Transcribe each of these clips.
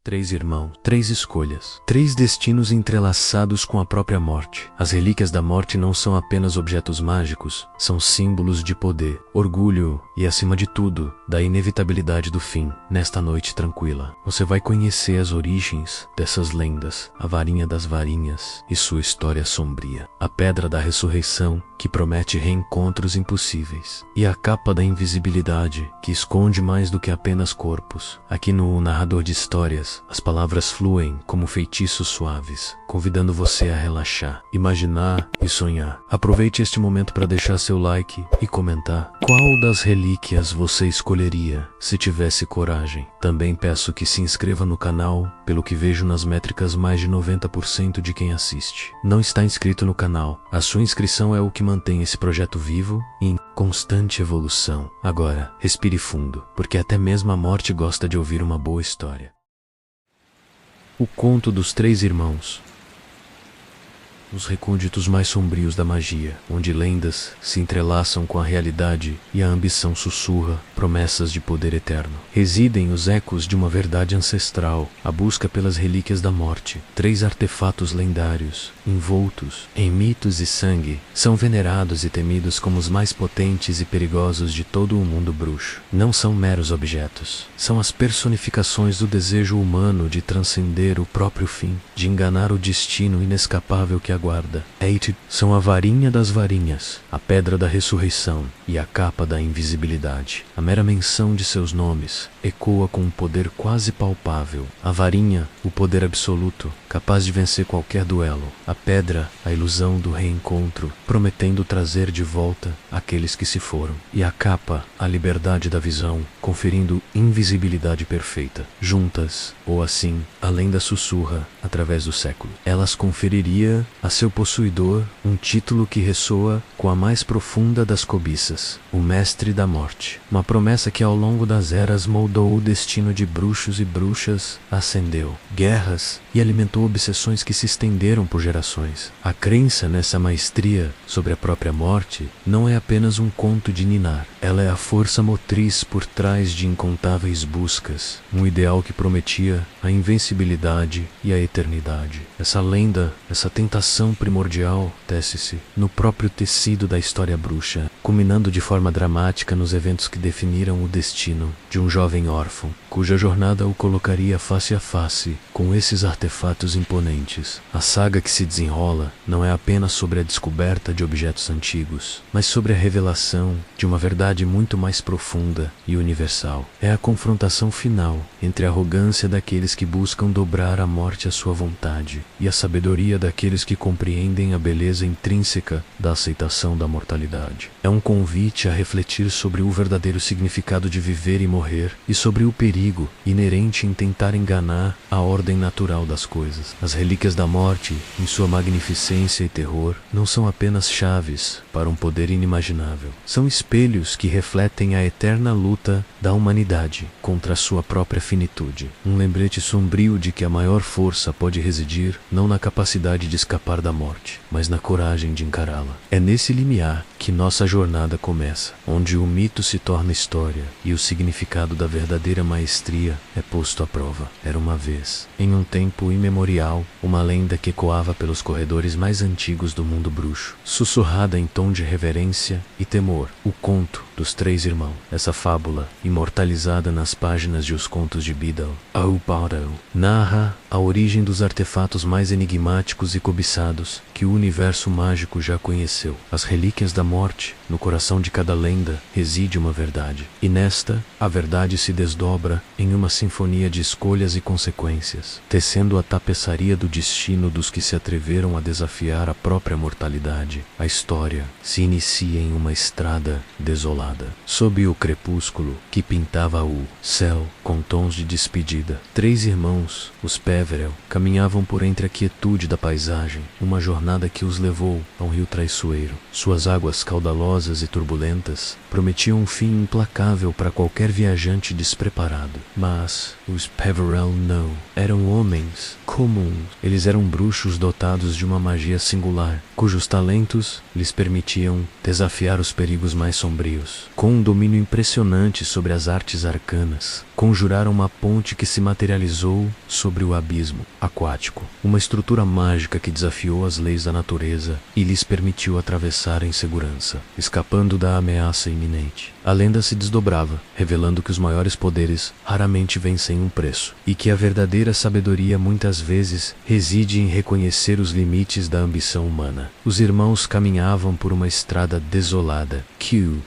Três irmãos, três escolhas, três destinos entrelaçados com a própria morte. As relíquias da morte não são apenas objetos mágicos, são símbolos de poder, orgulho e, acima de tudo, da inevitabilidade do fim. Nesta noite tranquila, você vai conhecer as origens dessas lendas, a varinha das varinhas e sua história sombria, a pedra da ressurreição, que promete reencontros impossíveis, e a capa da invisibilidade, que esconde mais do que apenas corpos. Aqui no Narrador de Histórias, as palavras fluem como feitiços suaves, convidando você a relaxar, imaginar e sonhar. Aproveite este momento para deixar seu like e comentar qual das relíquias você escolheria se tivesse coragem. Também peço que se inscreva no canal, pelo que vejo nas métricas mais de 90% de quem assiste não está inscrito no canal. A sua inscrição é o que mantém esse projeto vivo e em constante evolução. Agora, respire fundo, porque até mesmo a morte gosta de ouvir uma boa história. O Conto dos Três Irmãos. Os recônditos mais sombrios da magia, onde lendas se entrelaçam com a realidade e a ambição sussurra promessas de poder eterno, residem os ecos de uma verdade ancestral, a busca pelas relíquias da morte. Três artefatos lendários, envoltos em mitos e sangue, são venerados e temidos como os mais potentes e perigosos de todo o mundo bruxo. Não são meros objetos, são as personificações do desejo humano de transcender o próprio fim, de enganar o destino inescapável que aguarda. Eight são a varinha das varinhas, a pedra da ressurreição e a capa da invisibilidade. A mera menção de seus nomes ecoa com um poder quase palpável. A varinha, o poder absoluto, capaz de vencer qualquer duelo. A pedra, a ilusão do reencontro, prometendo trazer de volta aqueles que se foram. E a capa, a liberdade da visão, conferindo invisibilidade perfeita. Juntas, ou assim, a lenda sussurra através do século. Elas conferiria a seu possuidor um título que ressoa com a mais profunda das cobiças, o Mestre da Morte. Uma promessa que ao longo das eras moldou o destino de bruxos e bruxas, acendeu guerras e alimentou obsessões que se estenderam por gerações. A crença nessa maestria sobre a própria morte não é apenas um conto de ninar, ela é a força motriz por trás de incontáveis buscas, um ideal que prometia a invencibilidade e a eternidade. Essa lenda, essa tentação primordial, tece-se no próprio tecido da história bruxa, culminando de forma dramática nos eventos que definiram o destino de um jovem órfão, cuja jornada o colocaria face a face com esses artefatos imponentes. A saga que se desenrola não é apenas sobre a descoberta de objetos antigos, mas sobre a revelação de uma verdade muito mais profunda e universal. É a confrontação final entre a arrogância daqueles que buscam dobrar a morte à sua vontade e a sabedoria daqueles que compreendem a beleza intrínseca da aceitação da mortalidade. É um convite a refletir sobre o verdadeiro significado de viver e morrer e sobre o perigo inerente em tentar enganar a ordem natural das coisas. As relíquias da morte, em sua magnificência e terror, não são apenas chaves para um poder inimaginável. São espelhos que refletem a eterna luta da humanidade contra a sua própria finitude. Um lembrete sombrio de que a maior força pode residir não na capacidade de escapar da morte, mas na coragem de encará-la. É nesse limiar que nossa jornada começa, onde o mito se torna história e o significado da verdadeira maestria é posto à prova. Era uma vez, em um tempo imemorial, uma lenda que ecoava pelos corredores mais antigos do mundo bruxo, sussurrada em tom de reverência e temor. O Conto dos Três Irmãos. Essa fábula, imortalizada nas páginas de Os Contos de Beedle, Auparo, narra a origem dos artefatos mais enigmáticos e cobiçados que o universo mágico já conheceu. As relíquias da morte, no coração de cada lenda, reside uma verdade. E nesta, a verdade se desdobra em uma sinfonia de escolhas e consequências, tecendo a tapeçaria do destino dos que se atreveram a desafiar a própria mortalidade. A história se inicia em uma estrada desolada, sob o crepúsculo que pintava o céu com tons de despedida. Três irmãos, os Peverell, caminhavam por entre a quietude da paisagem, uma jornada que os levou a um rio traiçoeiro. Suas águas caudalosas e turbulentas prometiam um fim implacável para qualquer viajante despreparado. Mas os Peverell não eram homens comuns. Eles eram bruxos dotados de uma magia singular, cujos talentos lhes permitiam desafiar os perigos mais sombrios. Com um domínio impressionante sobre as artes arcanas, conjuraram uma ponte que se materializou sobre o abismo aquático, uma estrutura mágica que desafiou as leis da natureza e lhes permitiu atravessar em segurança, escapando da ameaça iminente. A lenda se desdobrava, revelando que os maiores poderes raramente vêm sem um preço, e que a verdadeira sabedoria muitas vezes reside em reconhecer os limites da ambição humana. Os irmãos caminhavam por uma estrada desolada,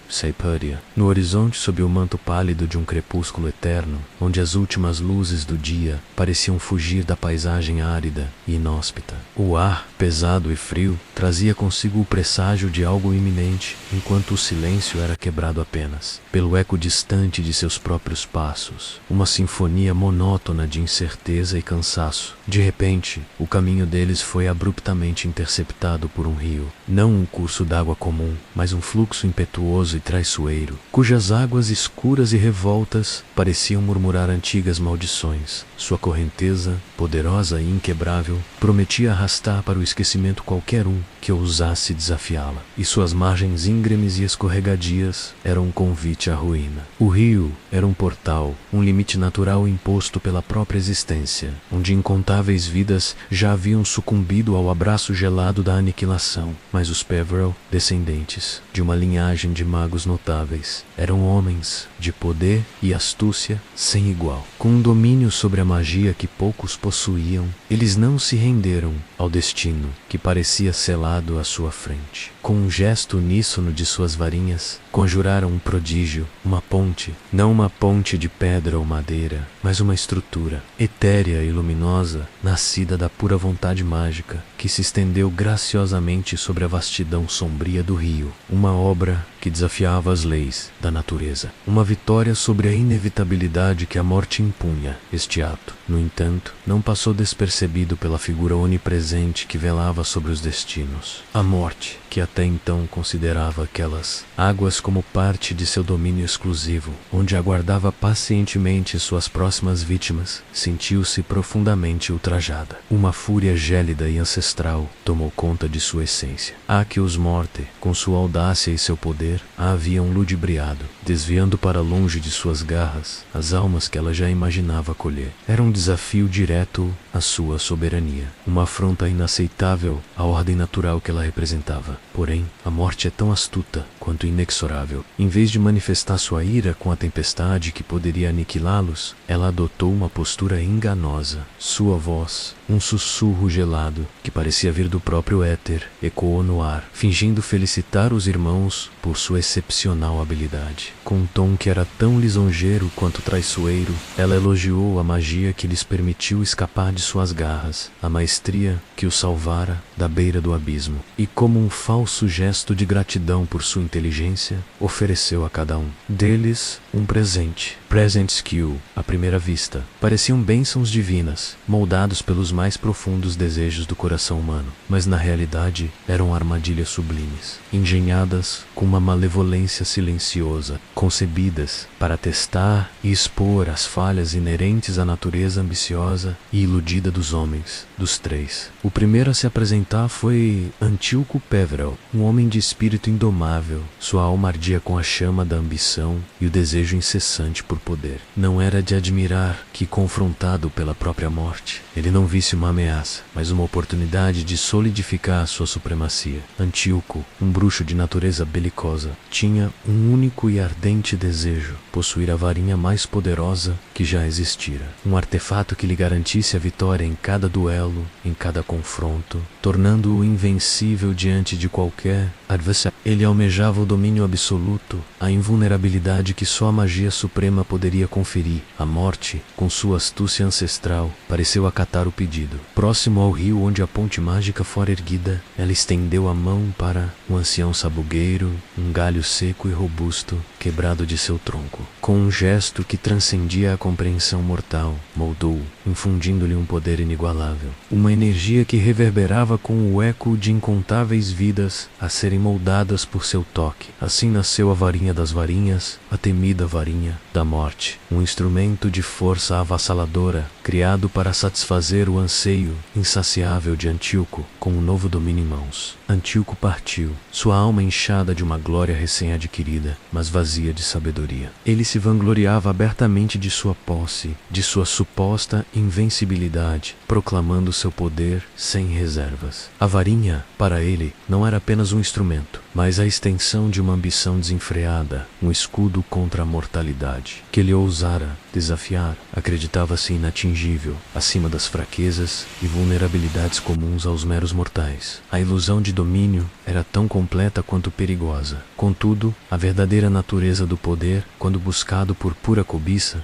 Saipadia, no horizonte sob o manto pálido de um crepúsculo eterno, onde as últimas luzes do dia pareciam fugir da paisagem árida e inóspita. O ar, pesado e frio, trazia consigo o presságio de algo iminente, enquanto o silêncio era quebrado apenas pelo eco distante de seus próprios passos, uma sinfonia monótona de incerteza e cansaço. De repente, o caminho deles foi abruptamente interceptado por um rio, não um curso d'água comum, mas um fluxo impetuoso e traiçoeiro, cujas águas escuras e revoltas pareciam murmurar antigas maldições. Sua correnteza, poderosa e inquebrável, prometia arrastar para o esquecimento qualquer um que ousasse desafiá-la, e suas margens íngremes e escorregadias eram um convite à ruína. O rio era um portal, um limite natural imposto pela própria existência, onde incontáveis vidas já haviam sucumbido ao abraço gelado da aniquilação. Mas os Peverell, descendentes de uma linhagem de magos notáveis, eram homens de poder e astúcia sem igual. Com um domínio sobre a magia que poucos possuíam, eles não se renderam ao destino que parecia selado à sua frente. Com um gesto uníssono de suas varinhas, conjuraram um prodígio, uma ponte, não uma ponte de pedra ou madeira, mas uma estrutura, etérea e luminosa, nascida da pura vontade mágica, que se estendeu graciosamente sobre a vastidão sombria do rio, uma obra que desafiava as leis da natureza, uma vitória sobre a inevitabilidade que a morte impunha. Este ato, no entanto, não passou despercebido pela figura onipresente que velava sobre os destinos. A morte, que até então considerava aquelas águas como parte de seu domínio exclusivo, onde aguardava pacientemente suas próximas vítimas, sentiu-se profundamente ultrajada. Uma fúria gélida e ancestral tomou conta de sua essência. Achios Morte, com sua audácia e seu poder, a haviam ludibriado, desviando para longe de suas garras as almas que ela já imaginava colher. Era um desafio direto à sua soberania, uma afronta inaceitável à ordem natural que ela representava. Porém, a morte é tão astuta quanto inexorável. Em vez de manifestar sua ira com a tempestade que poderia aniquilá-los, ela adotou uma postura enganosa. Sua voz, um sussurro gelado que parecia vir do próprio éter, ecoou no ar, fingindo felicitar os irmãos por sua excepcional habilidade. Com um tom que era tão lisonjeiro quanto traiçoeiro, ela elogiou a magia que lhes permitiu escapar de suas garras, a maestria que os salvara da beira do abismo, e como um falso gesto de gratidão por sua inteligência, ofereceu a cada um deles um presente. Presents que, à primeira vista, pareciam bênçãos divinas, moldados pelos mais profundos desejos do coração humano, mas na realidade eram armadilhas sublimes, engenhadas com uma malevolência silenciosa, concebidas para testar e expor as falhas inerentes à natureza ambiciosa e iludida dos homens, dos três. O primeiro a se apresentar foi Antíoco Peverell, um homem de espírito indomável. Sua alma ardia com a chama da ambição e o desejo incessante por poder. Não era de admirar que, confrontado pela própria morte, ele não visse uma ameaça, mas uma oportunidade de solidificar sua supremacia. Antíoco, um bruxo de natureza belicosa, tinha um único e ardente desejo: possuir a varinha mais poderosa que já existira. Um artefato que lhe garantisse a vitória em cada duelo, em cada confronto, tornando-o invencível diante de qualquer adversário. Ele almejava o domínio absoluto, a invulnerabilidade que só a magia suprema poderia conferir. A morte, com sua astúcia ancestral, pareceu acatar o pedido. Próximo ao rio onde a ponte mágica fora erguida, ela estendeu a mão para um ancião sabugueiro, um galho seco e robusto, quebrado de seu tronco. Com um gesto que transcendia a compreensão mortal, moldou, infundindo-lhe um poder inigualável. Uma energia que reverberava com o eco de incontáveis vidas a serem moldadas por seu toque. Assim nasceu a varinha das varinhas, a temida varinha da morte. Um instrumento de força avassaladora, criado para satisfazer o anseio insaciável de Antíoco com um novo domínio em mãos. Antíoco partiu, sua alma inchada de uma glória recém-adquirida, mas vazia de sabedoria. Ele se vangloriava abertamente de sua posse, de sua suposta invencibilidade, proclamando seu poder sem reservas. A varinha, para ele, não era apenas um instrumento, mas a extensão de uma ambição desenfreada, um escudo contra a mortalidade, que ele ousara desafiar. Acreditava-se inatingível, acima das fraquezas e vulnerabilidades comuns aos meros mortais. A ilusão de domínio era tão completa quanto perigosa. Contudo, a verdadeira natureza do poder, quando buscado por pura cobiça,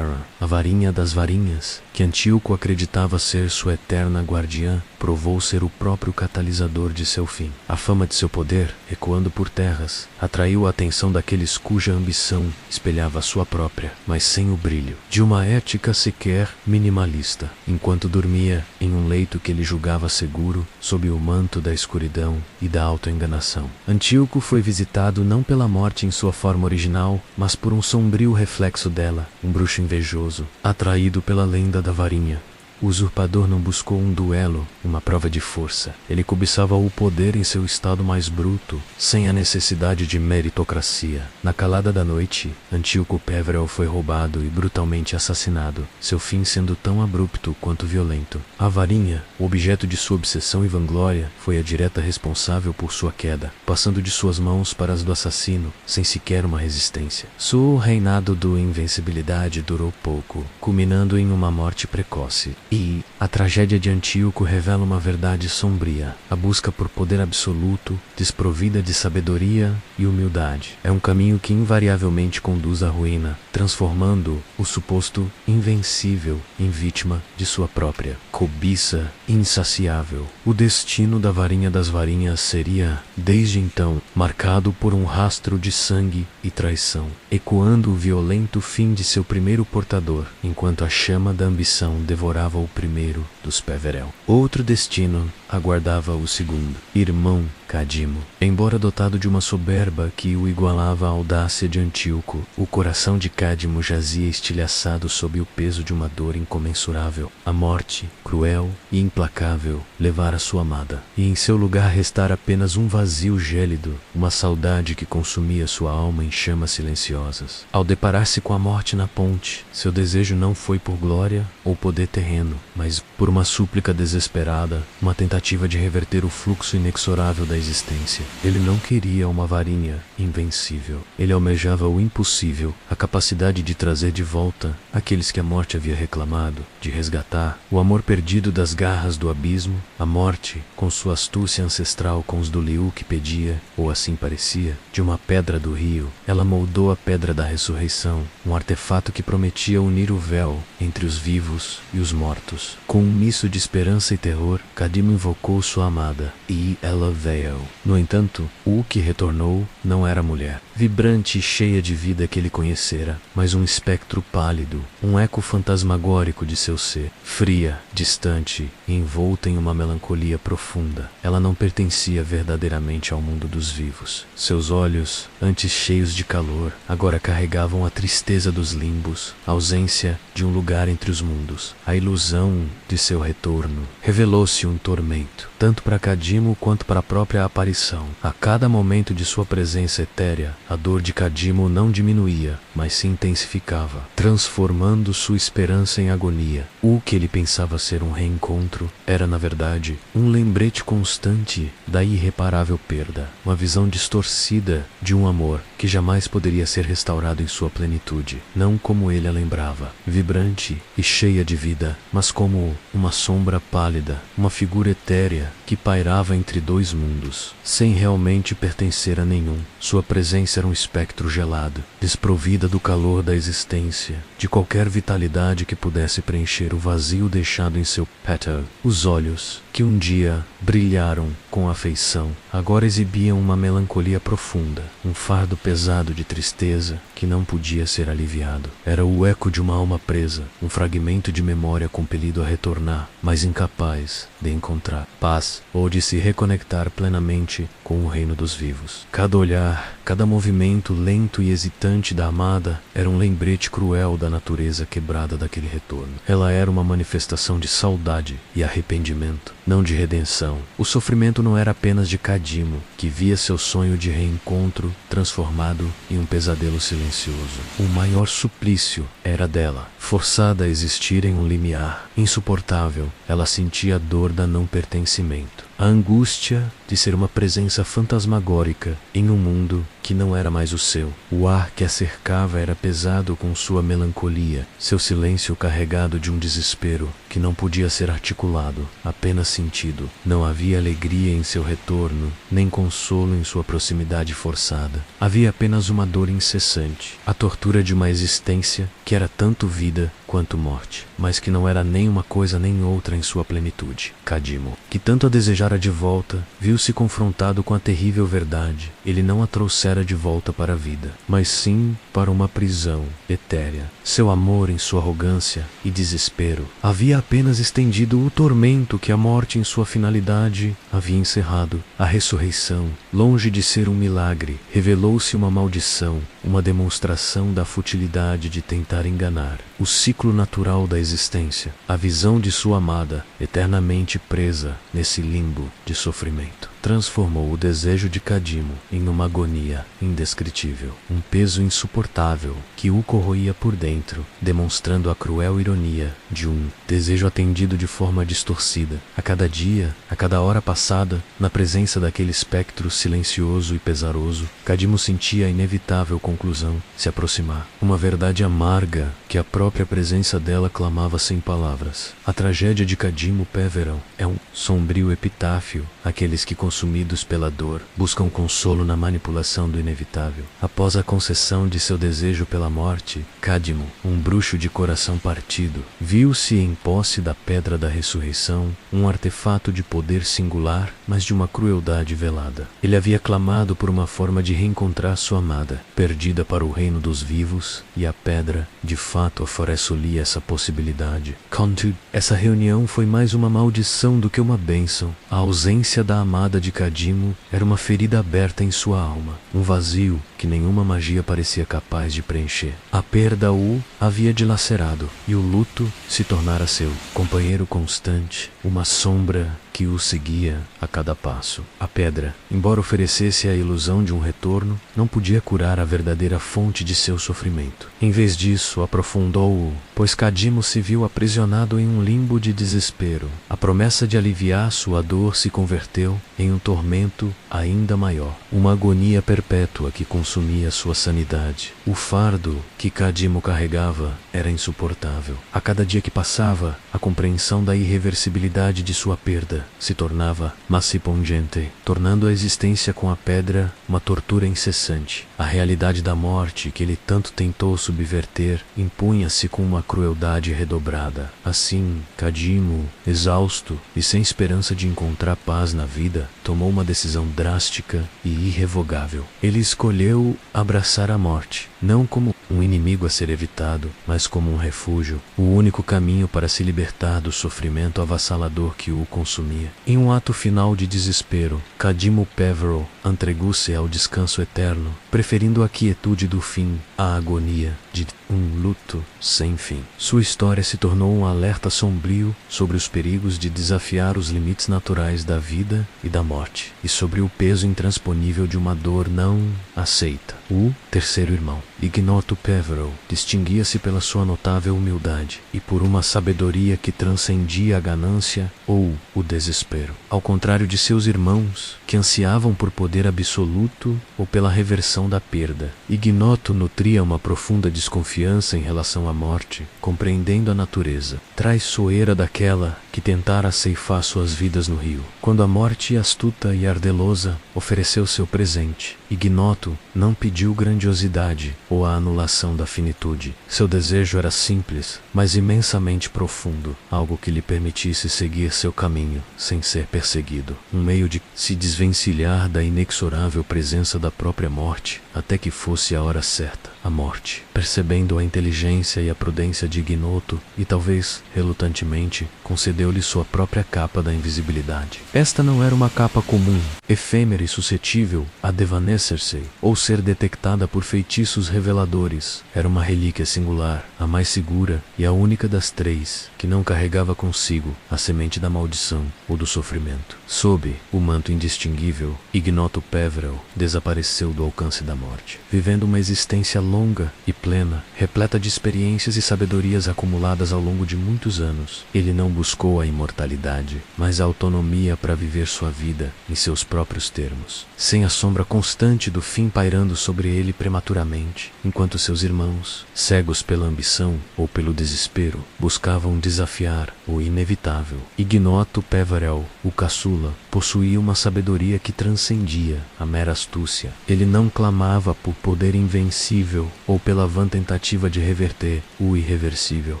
a varinha das varinhas, que Antíoco acreditava ser sua eterna guardiã, provou ser o próprio catalisador de seu fim. A fama de seu poder, ecoando por terras, atraiu a atenção daqueles cuja ambição espelhava a sua própria, mas sem o brilho de uma ética sequer minimalista. Enquanto dormia em um leito que ele julgava seguro, sob o manto da escuridão e da autoenganação, Antíoco foi visitado não pela morte em sua forma original, mas por um sombrio reflexo dela, um bruxo invejoso, atraído pela lenda da varinha. O usurpador não buscou um duelo, uma prova de força. Ele cobiçava o poder em seu estado mais bruto, sem a necessidade de meritocracia. Na calada da noite, Antíoco Peverell foi roubado e brutalmente assassinado, seu fim sendo tão abrupto quanto violento. A varinha, o objeto de sua obsessão e vanglória, foi a direta responsável por sua queda, passando de suas mãos para as do assassino, sem sequer uma resistência. Seu reinado do invencibilidade durou pouco, culminando em uma morte precoce. E a tragédia de Antíoco revela uma verdade sombria. A busca por poder absoluto, desprovida de sabedoria e humildade, é um caminho que invariavelmente conduz à ruína, transformando o suposto invencível em vítima de sua própria cobiça insaciável. O destino da varinha das varinhas seria, desde então, marcado por um rastro de sangue e traição, ecoando o violento fim de seu primeiro portador, enquanto a chama da ambição devorava o primeiro dos Peverell. Outro destino aguardava o segundo, irmão Cadimo. Embora dotado de uma soberba que o igualava à audácia de Antíoco, o coração de Cadimo jazia estilhaçado sob o peso de uma dor incomensurável. A morte, cruel e implacável, levara sua amada, e em seu lugar restara apenas um vazio gélido, uma saudade que consumia sua alma em chamas silenciosas. Ao deparar-se com a morte na ponte, seu desejo não foi por glória ou poder terreno, mas por uma súplica desesperada, uma tentativa de reverter o fluxo inexorável da existência. Ele não queria uma varinha invencível. Ele almejava o impossível, a capacidade de trazer de volta aqueles que a morte havia reclamado, de resgatar o amor perdido das garras do abismo. A morte, com sua astúcia ancestral com os do Liu que pedia, ou assim parecia, de uma pedra do rio, ela moldou a pedra da ressurreição, um artefato que prometia unir o véu entre os vivos e os mortos. Com um misto de esperança e terror, Cadimo invocou sua amada, e ela veio. No entanto, o que retornou não era mulher, vibrante e cheia de vida que ele conhecera, mas um espectro pálido, um eco fantasmagórico de seu ser, fria, distante e envolta em uma melancolia profunda. Ela não pertencia verdadeiramente ao mundo dos vivos. Seus olhos, antes cheios de calor, agora carregavam a tristeza dos limbos, a ausência de um lugar entre os mundos. A ilusão de seu retorno revelou-se um tormento, tanto para Cadimo quanto para a própria aparição. A cada momento de sua presença etérea, a dor de Cadimo não diminuía, mas se intensificava, transformando sua esperança em agonia. O que ele pensava ser um reencontro era, na verdade, um lembrete constante da irreparável perda, uma visão distorcida de um amor que jamais poderia ser restaurado em sua plenitude, não como ele a lembrava, vibrante e cheia de vida, mas como uma sombra pálida, uma figura etérea que pairava entre dois mundos, sem realmente pertencer a nenhum. Sua presença era um espectro gelado, desprovida do calor da existência, de qualquer vitalidade que pudesse preencher o vazio deixado em seu petal. Os olhos, que um dia brilharam com afeição, agora exibiam uma melancolia profunda, um fardo pesado de tristeza que não podia ser aliviado. Era o eco de uma alma presa, um fragmento de memória compelido a retornar, mas incapaz de encontrar paz ou de se reconectar plenamente com o reino dos vivos. Cada olhar, cada movimento lento e hesitante da amada era um lembrete cruel da natureza quebrada daquele retorno. Ela era uma manifestação de saudade e arrependimento, não de redenção. O sofrimento não era apenas de Cadimo, que via seu sonho de reencontro transformado em um pesadelo silencioso. O maior suplício era dela, forçada a existir em um limiar insuportável. Ela sentia a dor da não pertencimento, a angústia de ser uma presença fantasmagórica em um mundo que não era mais o seu. O ar que a cercava era pesado com sua melancolia, seu silêncio carregado de um desespero que não podia ser articulado, apenas sentido. Não havia alegria em seu retorno, nem consolo em sua proximidade forçada. Havia apenas uma dor incessante, a tortura de uma existência que era tanto vida quanto morte, mas que não era nem uma coisa nem outra em sua plenitude. Cadimo, que tanto a desejara de volta, viu-se confrontado com a terrível verdade. Ele não a trouxera de volta para a vida, mas sim para uma prisão etérea. Seu amor, em sua arrogância e desespero, havia apenas estendido o tormento que a morte, em sua finalidade, havia encerrado. A ressurreição, longe de ser um milagre, revelou-se uma maldição, uma demonstração da futilidade de tentar enganar o ciclo natural da existência, a visão de sua amada, eternamente presa nesse limbo de sofrimento. Transformou o desejo de Cadimo em uma agonia indescritível, um peso insuportável que o corroía por dentro, demonstrando a cruel ironia de um desejo atendido de forma distorcida. A cada dia, a cada hora passada, na presença daquele espectro silencioso e pesaroso, Cadimo sentia a inevitável conclusão se aproximar. Uma verdade amarga que a própria presença dela clamava sem palavras. A tragédia de Cadimo Peverell é um sombrio epitáfio àqueles que, consumidos pela dor, buscam consolo na manipulação do inevitável. Após a concessão de seu desejo pela morte, Cadimo, um bruxo de coração partido, viu-se em posse da Pedra da Ressurreição, um artefato de poder singular, mas de uma crueldade velada. Ele havia clamado por uma forma de reencontrar sua amada, perdida para o reino dos vivos, e a pedra, de fato, oferece-lhe essa possibilidade. Contudo, essa reunião foi mais uma maldição do que uma bênção. A ausência da amada de Cadimo era uma ferida aberta em sua alma, um vazio que nenhuma magia parecia capaz de preencher. A perda o havia dilacerado, e o luto se tornara seu companheiro constante, uma sombra que o seguia a cada passo. A pedra, embora oferecesse a ilusão de um retorno, não podia curar a verdadeira fonte de seu sofrimento. Em vez disso, aprofundou-o, pois Cadimo se viu aprisionado em um limbo de desespero. A promessa de aliviar sua dor se converteu em um tormento ainda maior, uma agonia perpétua que consumia sua sanidade. O fardo que Cadimo carregava era insuportável. A cada dia que passava, a compreensão da irreversibilidade de sua perda se tornava mais pungente, tornando a existência com a pedra uma tortura incessante. A realidade da morte, que ele tanto tentou subverter, impunha-se com uma crueldade redobrada. Assim, Cadimo, exausto e sem esperança de encontrar paz na vida, tomou uma decisão drástica e irrevogável. Ele escolheu abraçar a morte, não como um inimigo a ser evitado, mas como um refúgio, o único caminho para se libertar do sofrimento avassalador que o consumia. Em um ato final de desespero, Cadimo Peverell entregou-se ao descanso eterno, preferindo a quietude do fim à agonia de um luto sem fim. Sua história se tornou um alerta sombrio sobre os perigos de desafiar os limites naturais da vida e da morte, e sobre o peso intransponível de uma dor não aceita. O terceiro irmão, Ignoto Peverell, distinguia-se pela sua notável humildade e por uma sabedoria que transcendia a ganância ou o desespero. Ao contrário de seus irmãos, que ansiavam por poder absoluto ou pela reversão da perda, Ignoto nutria uma profunda desconfiança em relação à morte, compreendendo a natureza traiçoeira daquela que tentara ceifar suas vidas no rio. Quando a morte astuta e ardelosa ofereceu seu presente, Ignoto não pediu grandiosidade ou a anulação da finitude. Seu desejo era simples, mas imensamente profundo, algo que lhe permitisse seguir seu caminho sem ser perseguido, um meio de se desvencilhar da inexorável presença da própria morte, até que fosse a hora certa. A morte, percebendo a inteligência e a prudência de Ignoto, e talvez relutantemente, concedeu-lhe sua própria capa da invisibilidade. Esta não era uma capa comum, efêmera e suscetível a desvanecer-se ou ser detectada por feitiços reveladores. Era uma relíquia singular, a mais segura e a única das três, que não carregava consigo a semente da maldição ou do sofrimento. Sob o manto indistinguível, Ignoto Peverell desapareceu do alcance da morte, vivendo uma existência longa e plena, repleta de experiências e sabedorias acumuladas ao longo de muitos anos. Ele não buscou a imortalidade, mas a autonomia para viver sua vida em seus próprios termos, sem a sombra constante do fim pairando sobre ele prematuramente, enquanto seus irmãos, cegos pela ambição ou pelo desespero, buscavam desafiar o inevitável. Ignoto Peverell, o caçula, possuía uma sabedoria que transcendia a mera astúcia. Ele não clamava por poder invencível ou pela vã tentativa de reverter o irreversível.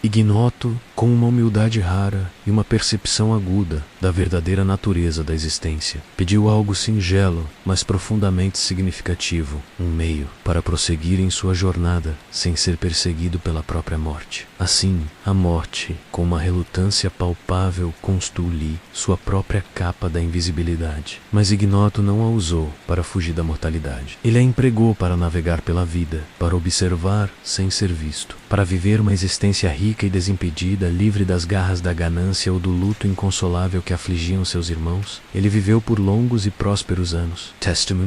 Ignoto, com uma humildade rara e uma percepção aguda da verdadeira natureza da existência, pediu algo singelo, mas profundamente significativo, um meio para prosseguir em sua jornada sem ser perseguido pela própria morte. Assim, a morte, com uma relutância palpável, construiu-lhe sua própria capa da invisibilidade. Mas Ignoto não a usou para fugir da mortalidade. Ele a empregou para navegar pela vida, para observar sem ser visto, para viver uma existência rica e desimpedida, livre das garras da ganância ou do luto inconsolável que afligiam seus irmãos. Ele viveu por longos e prósperos anos. Testemundo.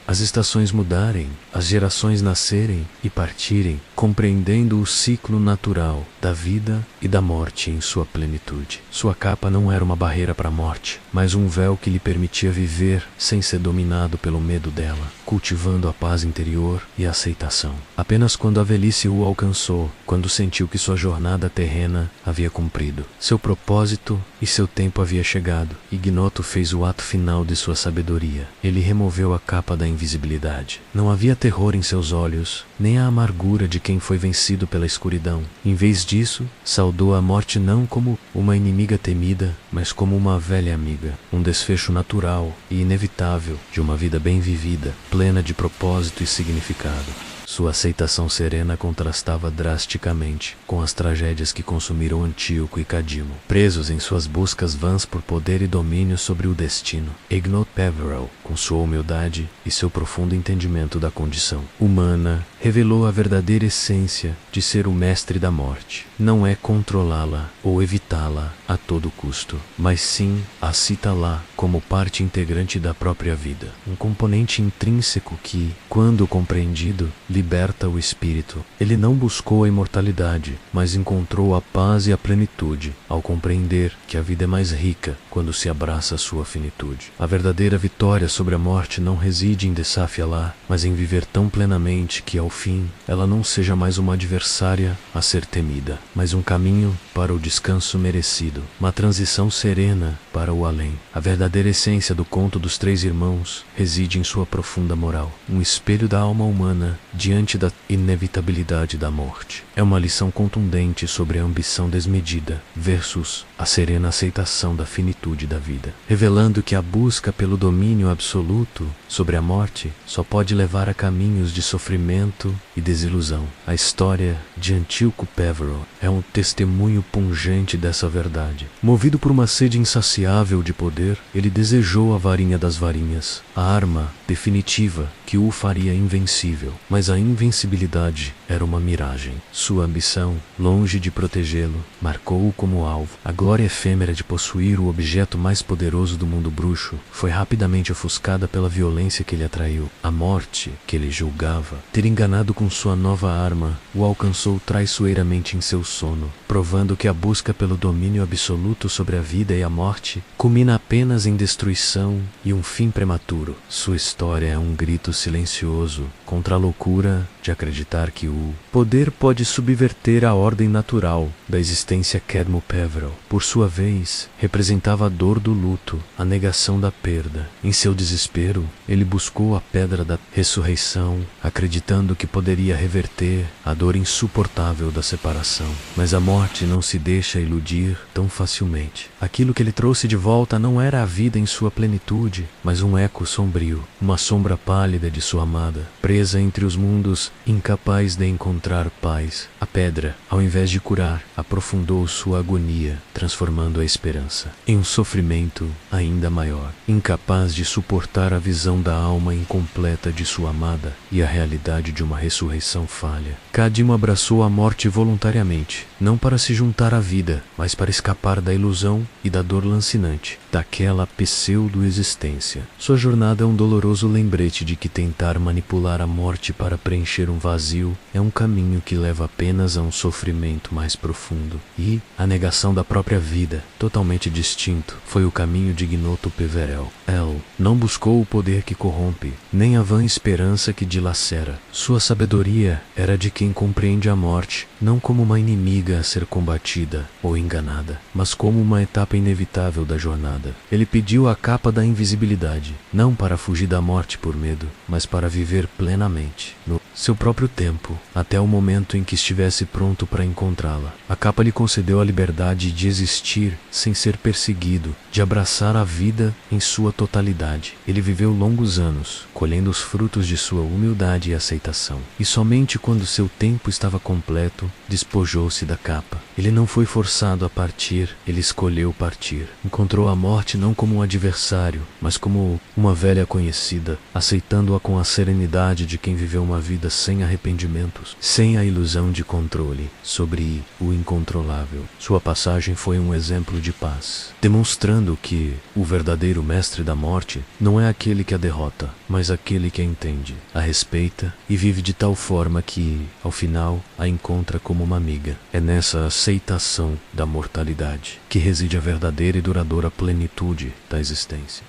As estações mudarem, as gerações nascerem e partirem, compreendendo o ciclo natural da vida e da morte em sua plenitude. Sua capa não era uma barreira para a morte, mas um véu que lhe permitia viver sem ser dominado pelo medo dela, cultivando a paz interior e a aceitação. Apenas quando a velhice o alcançou, quando sentiu que sua jornada terrena havia cumprido, seu propósito e seu tempo havia chegado, Ignoto fez o ato final de sua sabedoria. Ele removeu a capa da invisibilidade. Não havia terror em seus olhos, nem a amargura de quem foi vencido pela escuridão. Em vez disso, saudou a morte não como uma inimiga temida, mas como uma velha amiga, um desfecho natural e inevitável de uma vida bem vivida, plena de propósito e significado. Sua aceitação serena contrastava drasticamente com as tragédias que consumiram Antíoco e Cadimo, presos em suas buscas vãs por poder e domínio sobre o destino. Ignoto Peverell, com sua humildade e seu profundo entendimento da condição humana, revelou a verdadeira essência de ser o mestre da morte. Não é controlá-la ou evitá-la a todo custo, mas sim aceitá-la como parte integrante da própria vida, um componente intrínseco que, quando compreendido, liberta o espírito. Ele não buscou a imortalidade, mas encontrou a paz e a plenitude ao compreender que a vida é mais rica quando se abraça a sua finitude. A verdadeira vitória sobre a morte não reside em desafiá-la, mas em viver tão plenamente que, ao fim, ela não seja mais uma adversária a ser temida, mas um caminho para o descanso merecido, uma transição serena para o além. A verdadeira essência do conto dos três irmãos reside em sua profunda moral, um espelho da alma humana diante da inevitabilidade da morte. É uma lição contundente sobre a ambição desmedida versus a serena aceitação da finitude da vida, revelando que a busca pelo domínio absoluto sobre a morte só pode levar a caminhos de sofrimento e desilusão. A história de Antíoco Peverell é um testemunho pungente dessa verdade. Movido por uma sede insaciável de poder, ele desejou a varinha das varinhas, a arma definitiva que o faria invencível. Mas a invencibilidade era uma miragem. Sua ambição, longe de protegê-lo, marcou-o como alvo. A glória efêmera de possuir o objeto mais poderoso do mundo bruxo foi rapidamente ofuscada pela violência que ele atraiu. A morte, que ele julgava ter enganado com sua nova arma, o alcançou traiçoeiramente em seu sono, provando que a busca pelo domínio absoluto sobre a vida e a morte culmina apenas em destruição e um fim prematuro. Sua história é um grito silencioso contra a loucura outra de acreditar que o poder pode subverter a ordem natural da existência. Cadmo Peverell, por sua vez, representava a dor do luto, a negação da perda. Em seu desespero, ele buscou a pedra da ressurreição, acreditando que poderia reverter a dor insuportável da separação. Mas a morte não se deixa iludir tão facilmente. Aquilo que ele trouxe de volta não era a vida em sua plenitude, mas um eco sombrio, uma sombra pálida de sua amada, presa entre os mundos, incapaz de encontrar paz. A pedra, ao invés de curar, aprofundou sua agonia, transformando a esperança em um sofrimento ainda maior. Incapaz de suportar a visão da alma incompleta de sua amada e a realidade de uma ressurreição falha, Cadmo abraçou a morte voluntariamente, não para se juntar à vida, mas para escapar da ilusão e da dor lancinante daquela pseudo-existência. Sua jornada é um doloroso lembrete de que tentar manipular a morte para preencher um vazio é um caminho que leva apenas a um sofrimento mais profundo. E a negação da própria vida, totalmente distinto, foi o caminho de Ignoto Peverell. El não buscou o poder que corrompe, nem a vã esperança que dilacera. Sua sabedoria era de quem compreende a morte, não como uma inimiga a ser combatida ou enganada, mas como uma etapa inevitável da jornada. Ele pediu a capa da invisibilidade, não para fugir da morte por medo, mas para viver plenamente, no seu próprio tempo, até o momento em que estivesse pronto para encontrá-la. A capa lhe concedeu a liberdade de existir sem ser perseguido, de abraçar a vida em sua totalidade. Ele viveu longos anos, colhendo os frutos de sua humildade e aceitação. E somente quando seu tempo estava completo, despojou-se da capa. Ele não foi forçado a partir, ele escolheu partir. Encontrou a morte não como um adversário, mas como uma velha conhecida, aceitando-a com a serenidade de quem viveu uma vida sem arrependimentos, sem a ilusão de controle sobre o incontrolável. Sua passagem foi um exemplo de paz, demonstrando que o verdadeiro mestre da morte não é aquele que a derrota, mas aquele que a entende, a respeita e vive de tal forma que, ao final, a encontra como uma amiga. É nessa aceitação da mortalidade que reside a verdadeira e duradoura plenitude da existência.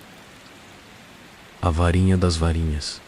A varinha das varinhas.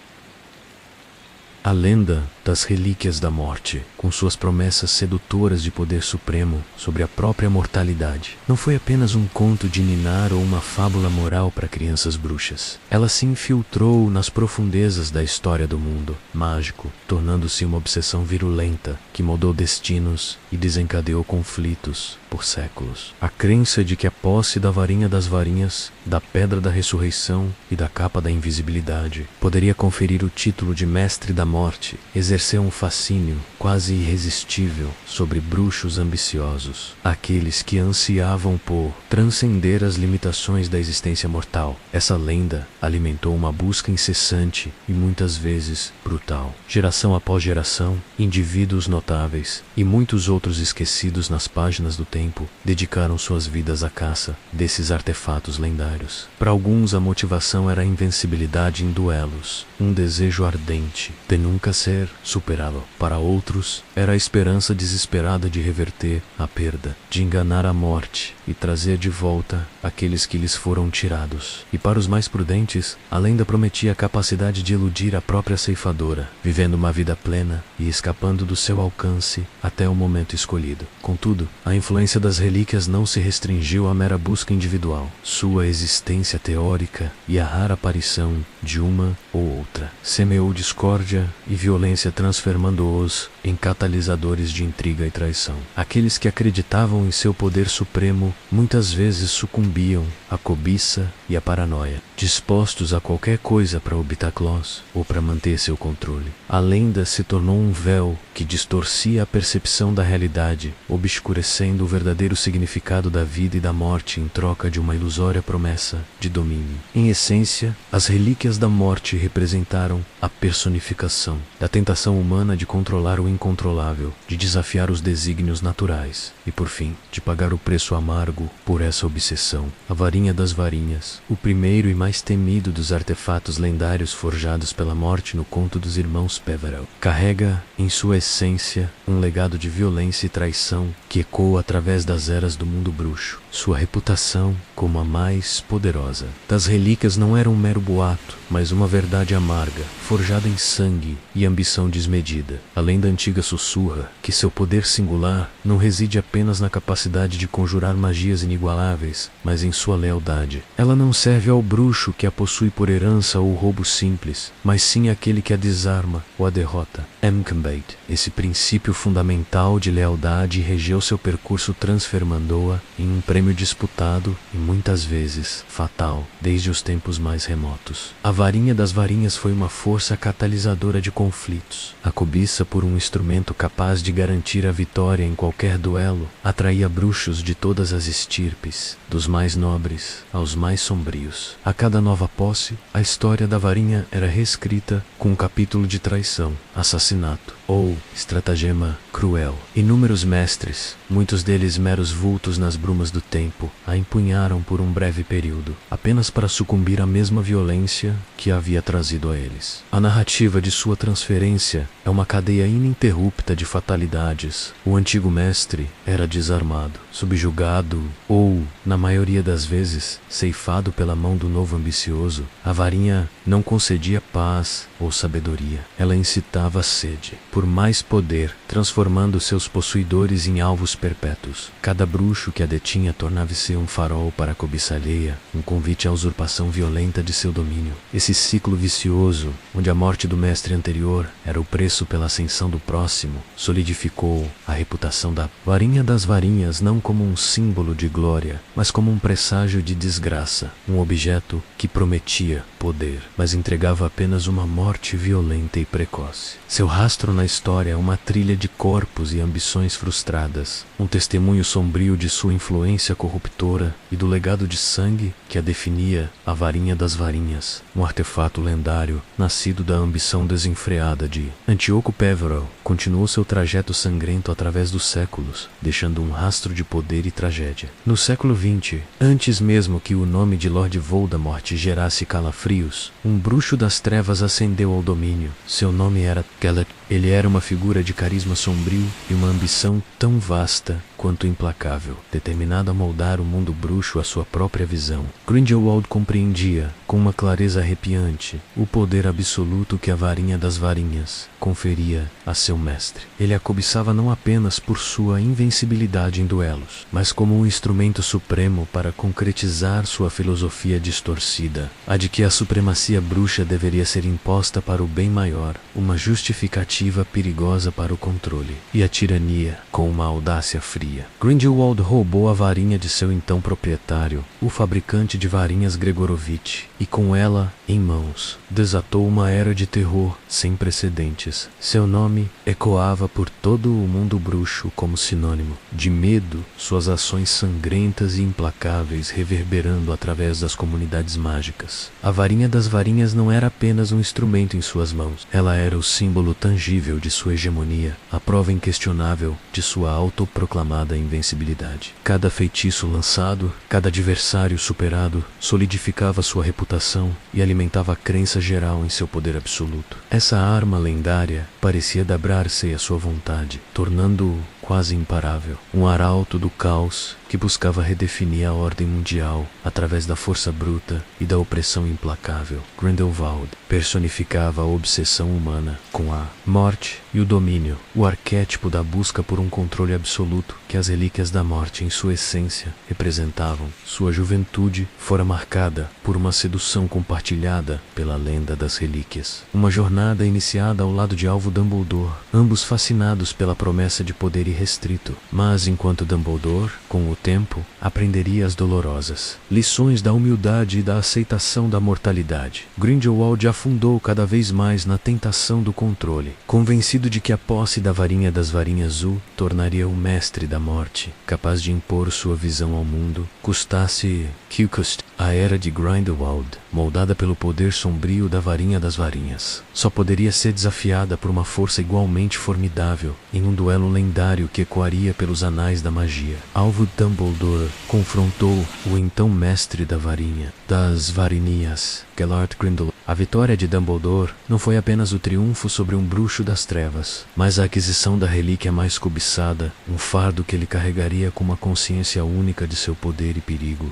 A lenda das relíquias da morte, com suas promessas sedutoras de poder supremo sobre a própria mortalidade, não foi apenas um conto de ninar ou uma fábula moral para crianças bruxas. Ela se infiltrou nas profundezas da história do mundo mágico, tornando-se uma obsessão virulenta que moldou destinos e desencadeou conflitos por séculos. A crença de que a posse da varinha das varinhas, da pedra da ressurreição e da capa da invisibilidade poderia conferir o título de mestre da morte exerceu um fascínio quase irresistível sobre bruxos ambiciosos, aqueles que ansiavam por transcender as limitações da existência mortal. Essa lenda alimentou uma busca incessante e muitas vezes brutal. Geração após geração, indivíduos notáveis e muitos outros esquecidos nas páginas do tempo dedicaram suas vidas à caça desses artefatos lendários. Para alguns, a motivação era a invencibilidade em duelos, um desejo ardente de nunca ser superá-lo. Para outros, era a esperança desesperada de reverter a perda, de enganar a morte e trazer de volta aqueles que lhes foram tirados. E para os mais prudentes, a lenda prometia a capacidade de eludir a própria ceifadora, vivendo uma vida plena e escapando do seu alcance até o momento escolhido. Contudo, a influência das relíquias não se restringiu à mera busca individual. Sua existência teórica e a rara aparição de uma ou outra semeou discórdia e violência, transformando-os em catalisadores de intriga e traição. Aqueles que acreditavam em seu poder supremo muitas vezes sucumbiam à cobiça e à paranoia, dispostos a qualquer coisa para obter clós ou para manter seu controle. A lenda se tornou um véu que distorcia a percepção da realidade, obscurecendo o verdadeiro significado da vida e da morte em troca de uma ilusória promessa de domínio. Em essência, as relíquias da morte representaram a personificação da tentação humana de controlar o incontrolável, de desafiar os desígnios naturais e, por fim, de pagar o preço amargo amargo por essa obsessão. A varinha das varinhas, o primeiro e mais temido dos artefatos lendários forjados pela morte no conto dos irmãos Peverell, carrega em sua essência um legado de violência e traição que ecoa através das eras do mundo bruxo. Sua reputação como a mais poderosa das relíquias não era um mero boato, mas uma verdade amarga, forjada em sangue e ambição desmedida. A lenda antiga sussurra que seu poder singular não reside apenas na capacidade de conjurar magias inigualáveis, mas em sua lealdade. Ela não serve ao bruxo que a possui por herança ou roubo simples, mas sim àquele que a desarma ou a derrota. Mkmbate, esse princípio fundamental de lealdade regeu seu percurso transformando-a em um prêmio disputado e muitas vezes fatal, desde os tempos mais remotos. A varinha das varinhas foi uma força catalisadora de conflitos. A cobiça por um instrumento capaz de garantir a vitória em qualquer duelo atraía bruxos de todas as estirpes, dos mais nobres aos mais sombrios. A cada nova posse, a história da varinha era reescrita com um capítulo de traição, assassinato ou estratagema cruel. Inúmeros mestres, muitos deles meros vultos nas brumas do tempo, a empunharam por um breve período, apenas para sucumbir à mesma violência que a havia trazido a eles. A narrativa de sua transferência é uma cadeia ininterrupta de fatalidades. O antigo mestre era desarmado, subjugado ou, na maioria das vezes, ceifado pela mão do novo ambicioso. A varinha não concedia paz ou sabedoria. Ela incitava a sede por mais poder, transformando seus possuidores em alvos perpétuos. Cada bruxo que a detinha tornava-se um farol para a cobiça alheia, um convite à usurpação violenta de seu domínio. Esse ciclo vicioso, onde a morte do mestre anterior era o preço pela ascensão do próximo, solidificou a reputação da varinha das varinhas não como um símbolo de glória, mas como um presságio de desgraça, um objeto que prometia poder, mas entregava apenas uma morte violenta e precoce. Seu rastro na história é uma trilha de corpos e ambições frustradas, um testemunho sombrio de sua influência corruptora e do legado de sangue que a definia. A varinha das varinhas, um artefato lendário, nascido da ambição desenfreada de Antioco Peverell, continuou seu trajeto sangrento através dos séculos, deixando um rastro de poder e tragédia. No século XX, antes mesmo que o nome de Lord Voldemort gerasse calafrios, um bruxo das trevas ascendeu ao domínio. Seu nome era Gellert. Ele era uma figura de carisma sombrio e uma ambição tão vasta quanto implacável, determinado a moldar o mundo bruxo à sua própria visão. Grindelwald compreendia, com uma clareza arrepiante, o poder absoluto que a varinha das varinhas conferia a seu mestre. Ele a cobiçava não apenas por sua invencibilidade em duelos, mas como um instrumento supremo para concretizar sua filosofia distorcida, a de que a supremacia bruxa deveria ser imposta para o bem maior, uma justificativa perigosa para o controle, e a tirania com uma audácia fria. Grindelwald roubou a varinha de seu então proprietário, o fabricante de varinhas Gregorovitch, e com ela em mãos, desatou uma era de terror sem precedentes. Seu nome ecoava por todo o mundo bruxo como sinônimo de medo, suas ações sangrentas e implacáveis reverberando através das comunidades mágicas. A varinha das varinhas não era apenas um instrumento em suas mãos, ela era o símbolo tangível de sua hegemonia, a prova inquestionável de sua autoproclamada invencibilidade. Cada feitiço lançado, cada adversário superado, solidificava sua reputação e alimentava a crença geral em seu poder absoluto. Essa arma lendária parecia dobrar-se à sua vontade, tornando-o quase imparável. Um arauto do caos que buscava redefinir a ordem mundial através da força bruta e da opressão implacável. Grindelwald personificava a obsessão humana com a morte e o domínio, o arquétipo da busca por um controle absoluto que as relíquias da morte em sua essência representavam. Sua juventude fora marcada por uma sedução compartilhada pela lenda das relíquias. Uma jornada iniciada ao lado de Alvo Dumbledore, ambos fascinados pela promessa de poder irrestrito. Mas enquanto Dumbledore, com o tempo, aprenderia as dolorosas lições da humildade e da aceitação da mortalidade, Grindelwald afundou cada vez mais na tentação do controle, convencido de que a posse da varinha das varinhas o tornaria o mestre da morte, capaz de impor sua visão ao mundo, custasse que custe. A Era de Grindelwald, moldada pelo poder sombrio da Varinha das Varinhas, só poderia ser desafiada por uma força igualmente formidável em um duelo lendário que ecoaria pelos anais da magia. Alvo Dumbledore confrontou o então mestre da varinha, das Varinias, Gellert Grindelwald. A vitória de Dumbledore não foi apenas o triunfo sobre um bruxo das trevas, mas a aquisição da relíquia mais cobiçada, um fardo que ele carregaria com uma consciência única de seu poder e perigo.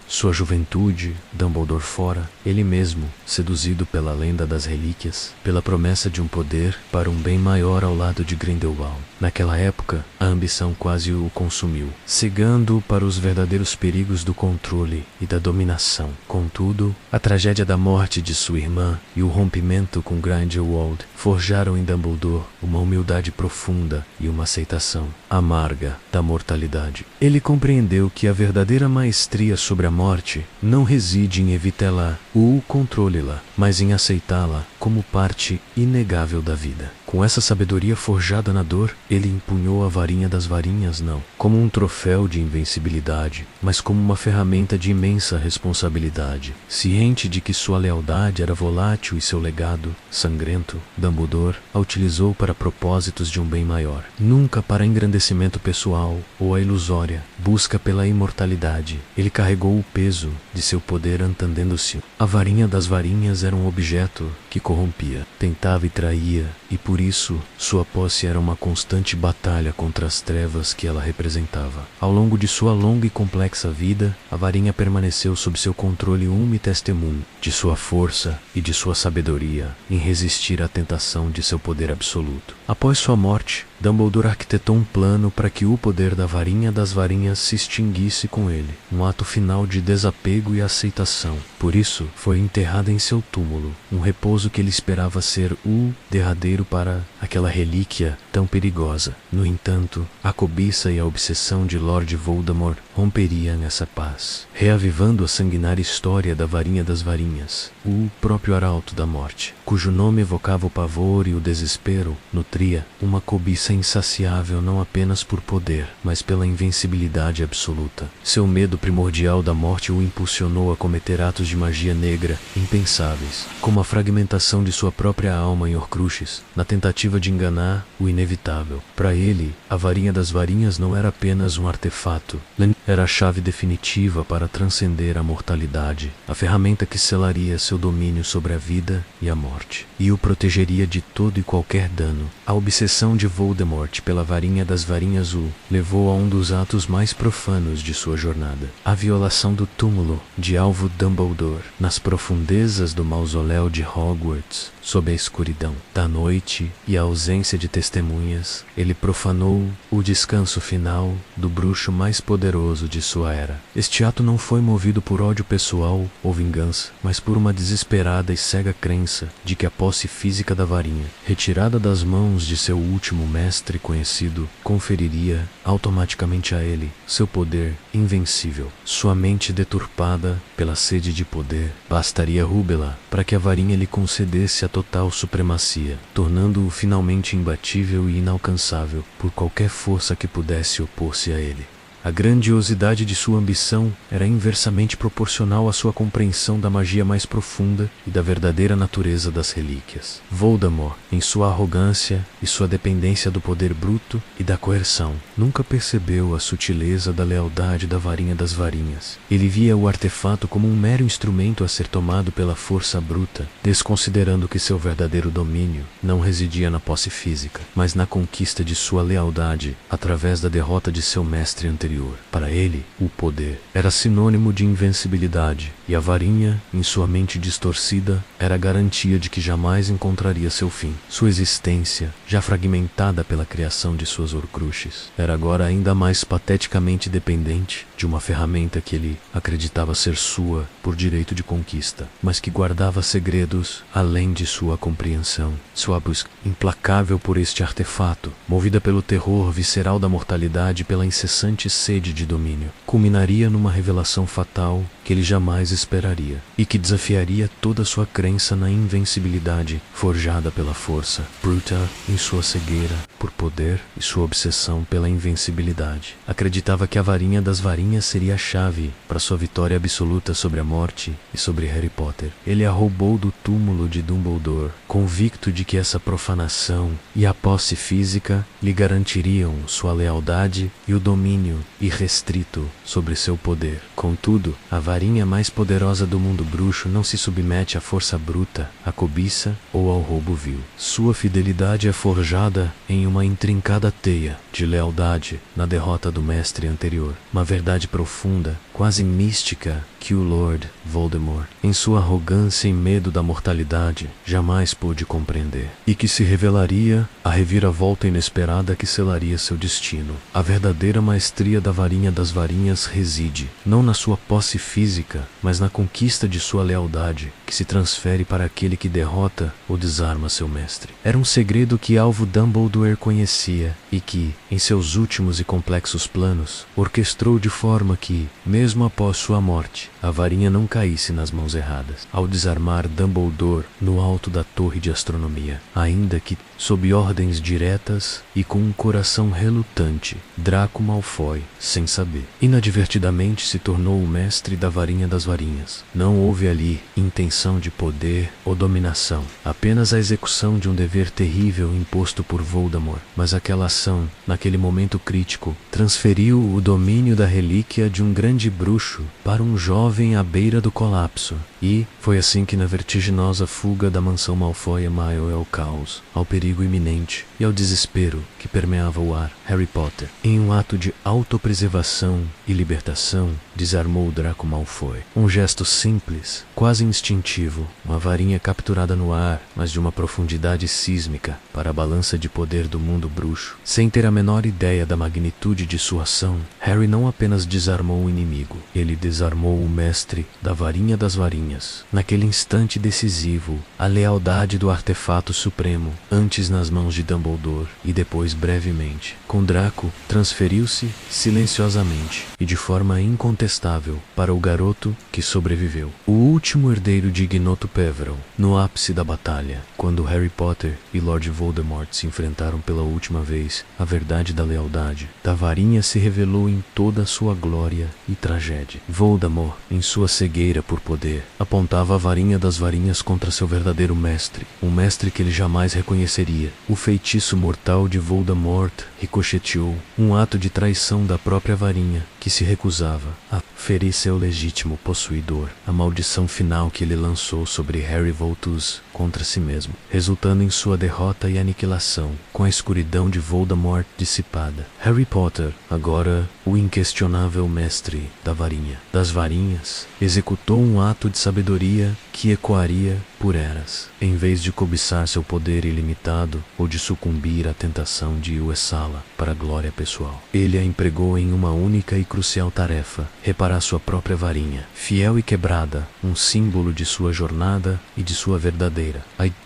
Sua juventude, Dumbledore fora, ele mesmo, seduzido pela lenda das relíquias, pela promessa de um poder para um bem maior ao lado de Grindelwald. Naquela época, a ambição quase o consumiu, cegando-o para os verdadeiros perigos do controle e da dominação. Contudo, a tragédia da morte de sua irmã e o rompimento com Grindelwald forjaram em Dumbledore uma humildade profunda e uma aceitação amarga da mortalidade. Ele compreendeu que a verdadeira maestria sobre a morte não reside em evitá-la ou controle-la, mas em aceitá-la como parte inegável da vida. Com essa sabedoria forjada na dor, ele empunhou a varinha das varinhas não como um troféu de invencibilidade, mas como uma ferramenta de imensa responsabilidade. Ciente de que sua lealdade era volátil e seu legado, sangrento, Dumbledore a utilizou para propósitos de um bem maior. Nunca para engrandecimento pessoal ou a ilusória busca pela imortalidade. Ele carregou o peso de seu poder entendendo-se. A varinha das varinhas era um objeto que corrompia, tentava e traía, e por isso sua posse era uma constante batalha contra as trevas que ela representava. Ao longo de sua longa e complexa vida, a varinha permaneceu sob seu controle e testemunho de sua força e de sua sabedoria em resistir à tentação de seu poder absoluto. Após sua morte, Dumbledore arquitetou um plano para que o poder da varinha das varinhas se extinguisse com ele, um ato final de desapego e aceitação. Por isso, foi enterrada em seu túmulo, um repouso que ele esperava ser o derradeiro para aquela relíquia tão perigosa. No entanto, a cobiça e a obsessão de Lord Voldemort romperiam essa paz, reavivando a sanguinária história da varinha das varinhas. O próprio Arauto da Morte, cujo nome evocava o pavor e o desespero, nutria uma cobiça insaciável não apenas por poder, mas pela invencibilidade absoluta. Seu medo primordial da morte o impulsionou a cometer atos de magia negra impensáveis, como a fragmentação de sua própria alma em Horcruxes, na tentativa de enganar o inevitável. Para ele, a varinha das varinhas não era apenas um artefato, era a chave definitiva para transcender a mortalidade, a ferramenta que selaria seu domínio sobre a vida e a morte, e o protegeria de todo e qualquer dano. A obsessão de Voldemort pela varinha das varinhas o levou a um dos atos mais profanos de sua jornada, a violação do túmulo de Alvo Dumbledore, nas profundezas do mausoléu de Hogwarts. Sob a escuridão da noite e a ausência de testemunhas, ele profanou o descanso final do bruxo mais poderoso de sua era. Este ato não foi movido por ódio pessoal ou vingança, mas por uma desesperada e cega crença de que a posse física da varinha, retirada das mãos de seu último mestre conhecido, conferiria automaticamente a ele seu poder invencível. Sua mente deturpada pela sede de poder, bastaria rúbela para que a varinha lhe concedesse a total supremacia, tornando-o finalmente imbatível e inalcançável por qualquer força que pudesse opor-se a ele. A grandiosidade de sua ambição era inversamente proporcional à sua compreensão da magia mais profunda e da verdadeira natureza das relíquias. Voldemort, em sua arrogância e sua dependência do poder bruto e da coerção, nunca percebeu a sutileza da lealdade da varinha das varinhas. Ele via o artefato como um mero instrumento a ser tomado pela força bruta, desconsiderando que seu verdadeiro domínio não residia na posse física, mas na conquista de sua lealdade através da derrota de seu mestre anterior. Para ele, o poder era sinônimo de invencibilidade, e a varinha, em sua mente distorcida, era a garantia de que jamais encontraria seu fim. Sua existência, já fragmentada pela criação de suas Horcruxes, era agora ainda mais pateticamente dependente de uma ferramenta que ele acreditava ser sua por direito de conquista, mas que guardava segredos além de sua compreensão. Sua busca implacável por este artefato, movida pelo terror visceral da mortalidade e pela incessante sede de domínio, culminaria numa revelação fatal que ele jamais esperaria, e que desafiaria toda sua crença na invencibilidade forjada pela força, bruta em sua cegueira por poder e sua obsessão pela invencibilidade. Acreditava que a varinha das varinhas seria a chave para sua vitória absoluta sobre a morte e sobre Harry Potter. Ele a roubou do túmulo de Dumbledore, convicto de que essa profanação e a posse física lhe garantiriam sua lealdade e o domínio irrestrito sobre seu poder. Contudo, a varinha mais poderosa do mundo bruxo não se submete à força bruta, à cobiça ou ao roubo vil. Sua fidelidade é forjada em uma intrincada teia de lealdade na derrota do mestre anterior, uma verdade profunda, quase mística, que o Lord Voldemort, em sua arrogância e medo da mortalidade, jamais pôde compreender, e que se revelaria a reviravolta inesperada que selaria seu destino. A verdadeira maestria da varinha das varinhas reside, não na sua posse física, mas na conquista de sua lealdade, que se transfere para aquele que derrota ou desarma seu mestre. Era um segredo que Alvo Dumbledore conhecia e que, em seus últimos e complexos planos, orquestrou de forma que, mesmo após sua morte, a varinha não caísse nas mãos erradas. Ao desarmar Dumbledore no alto da torre de astronomia, ainda que sob ordens diretas e com um coração relutante, Draco Malfoy, sem saber, inadvertidamente se tornou o mestre da varinha das varinhas. Não houve ali intenção de poder ou dominação, apenas a execução de um dever terrível imposto por Voldemort. Mas aquela ação, naquele momento crítico, transferiu o domínio da relíquia de um grande bruxo para um jovem à beira do colapso. E foi assim que, na vertiginosa fuga da mansão Malfoy em meio ao caos, ao perigo iminente e ao desespero que permeava o ar, Harry Potter, em um ato de autopreservação e libertação, desarmou Draco Malfoy. Um gesto simples, quase instintivo, uma varinha capturada no ar, mas de uma profundidade sísmica para a balança de poder do mundo bruxo. Sem ter a menor ideia da magnitude de sua ação, Harry não apenas desarmou o inimigo, ele desarmou o mestre da varinha das varinhas. Naquele instante decisivo, a lealdade do artefato supremo, antes nas mãos de Dumbledore e depois brevemente, com Draco, transferiu-se silenciosamente e de forma incontestável para o garoto que sobreviveu. O último herdeiro de Ignoto Peverell, no ápice da batalha, quando Harry Potter e Lord Voldemort se enfrentaram pela última vez, a verdade da lealdade da varinha se revelou em toda a sua glória e tragédia. Voldemort, em sua cegueira por poder, apontava a varinha das varinhas contra seu verdadeiro mestre, um mestre que ele jamais reconheceria. O feitiço mortal de Voldemort ricocheteou, um ato de traição da própria varinha, que se recusava a ferir seu legítimo possuidor. A maldição final que ele lançou sobre Harry Voltus contra si mesmo, resultando em sua derrota e aniquilação, com a escuridão de Voldemort dissipada. Harry Potter, agora o inquestionável mestre da varinha, das varinhas, executou um ato de sabedoria que ecoaria por eras, em vez de cobiçar seu poder ilimitado ou de sucumbir à tentação de uessá-la para a glória pessoal. Ele a empregou em uma única e crucial tarefa: reparar sua própria varinha, fiel e quebrada, um símbolo de sua jornada e de sua verdadeira.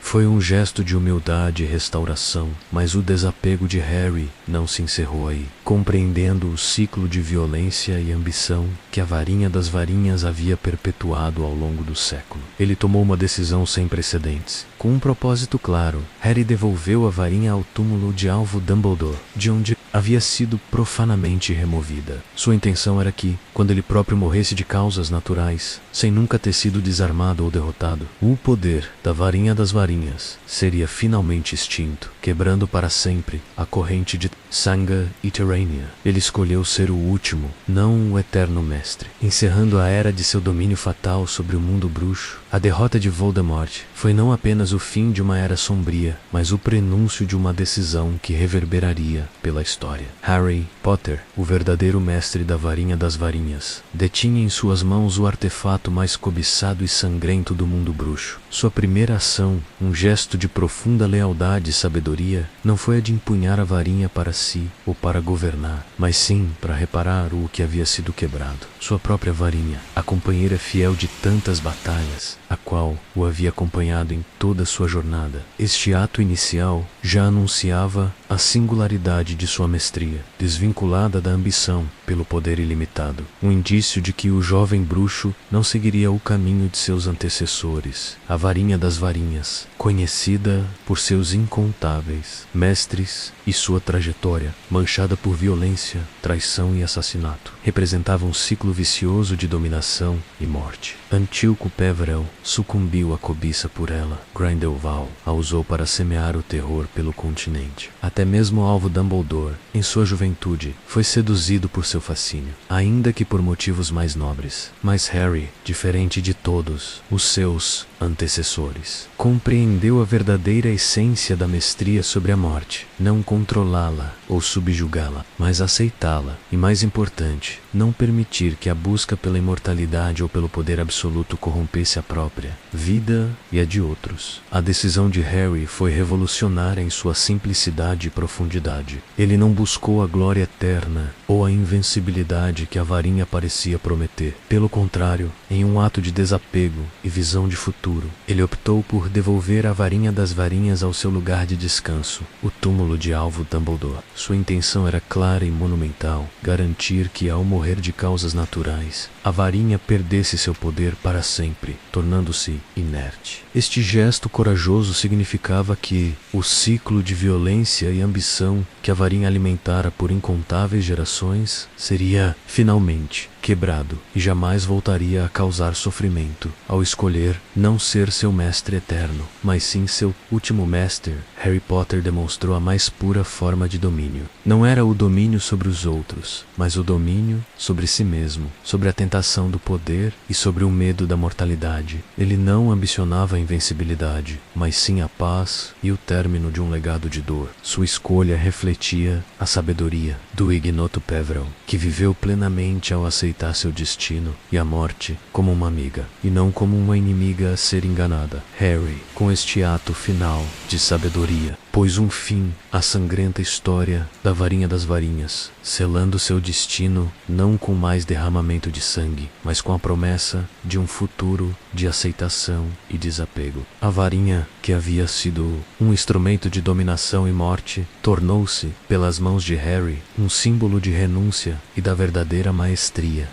Foi um gesto de humildade e restauração, mas o desapego de Harry não se encerrou aí. Compreendendo o ciclo de violência e ambição que a varinha das varinhas havia perpetuado ao longo do século, ele tomou uma decisão sem precedentes. Com um propósito claro, Harry devolveu a varinha ao túmulo de Alvo Dumbledore, de onde havia sido profanamente removida. Sua intenção era que, quando ele próprio morresse de causas naturais, sem nunca ter sido desarmado ou derrotado, o poder da varinha das varinhas seria finalmente extinto, quebrando para sempre a corrente de Sanga Eterania. Ele escolheu ser o último, não o eterno mestre, encerrando a era de seu domínio fatal sobre o mundo bruxo. A derrota de Voldemort foi não apenas o fim de uma era sombria, mas o prenúncio de uma decisão que reverberaria pela história. Harry Potter, o verdadeiro mestre da varinha das varinhas, detinha em suas mãos o artefato mais cobiçado e sangrento do mundo bruxo. Sua primeira ação, um gesto de profunda lealdade e sabedoria, não foi a de empunhar a varinha para si ou para governar, mas sim para reparar o que havia sido quebrado. Sua própria varinha, a companheira fiel de tantas batalhas, a qual o havia acompanhado em toda sua jornada. Este ato inicial já anunciava a singularidade de sua mestria, desvinculada da ambição pelo poder ilimitado. Um indício de que o jovem bruxo não seguiria o caminho de seus antecessores, a varinha das varinhas, conhecida por seus incontáveis mestres e sua trajetória, manchada por violência, traição e assassinato, representava um ciclo vicioso de dominação e morte. Antíoco Peverell sucumbiu à cobiça por ela. Grindelwald a usou para semear o terror pelo continente. Até mesmo o alvo Dumbledore, em sua juventude, foi seduzido por seu fascínio, ainda que por motivos mais nobres. Mas Harry, diferente de todos os seus antecessores, compreendeu a verdadeira essência da mestria sobre a morte, não controlá-la ou subjugá-la, mas aceitá-la e, mais importante, não permitir que a busca pela imortalidade ou pelo poder absoluto corrompesse a própria vida e a de outros. A decisão de Harry foi revolucionária em sua simplicidade e profundidade. Ele não buscou a glória eterna ou a invencibilidade que a varinha parecia prometer. Pelo contrário, em um ato de desapego e visão de futuro, ele optou por devolver a varinha das varinhas ao seu lugar de descanso, o túmulo de alvo Dumbledore. Sua intenção era clara e monumental: garantir que, ao morrer de causas naturais, a varinha perdesse seu poder para sempre, tornando-se inerte. Este gesto corajoso significava que o ciclo de violência e ambição que a varinha alimentara por incontáveis gerações seria, finalmente, quebrado e jamais voltaria a causar sofrimento ao escolher não ser seu mestre eterno, mas sim seu último mestre. Harry Potter demonstrou a mais pura forma de domínio. Não era o domínio sobre os outros, mas o domínio sobre si mesmo, sobre a tentação do poder e sobre o medo da mortalidade. Ele não ambicionava a invencibilidade, mas sim a paz e o término de um legado de dor. Sua escolha refletia a sabedoria do ignoto Peverell, que viveu plenamente ao aceitar seu destino e a morte como uma amiga, e não como uma inimiga a ser enganada. Harry, com este ato final de sabedoria, pôs um fim à sangrenta história da varinha das varinhas, selando seu destino não com mais derramamento de sangue, mas com a promessa de um futuro de aceitação e desapego. A varinha, que havia sido um instrumento de dominação e morte, tornou-se, pelas mãos de Harry, um símbolo de renúncia e da verdadeira maestria.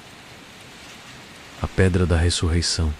A Pedra da Ressurreição.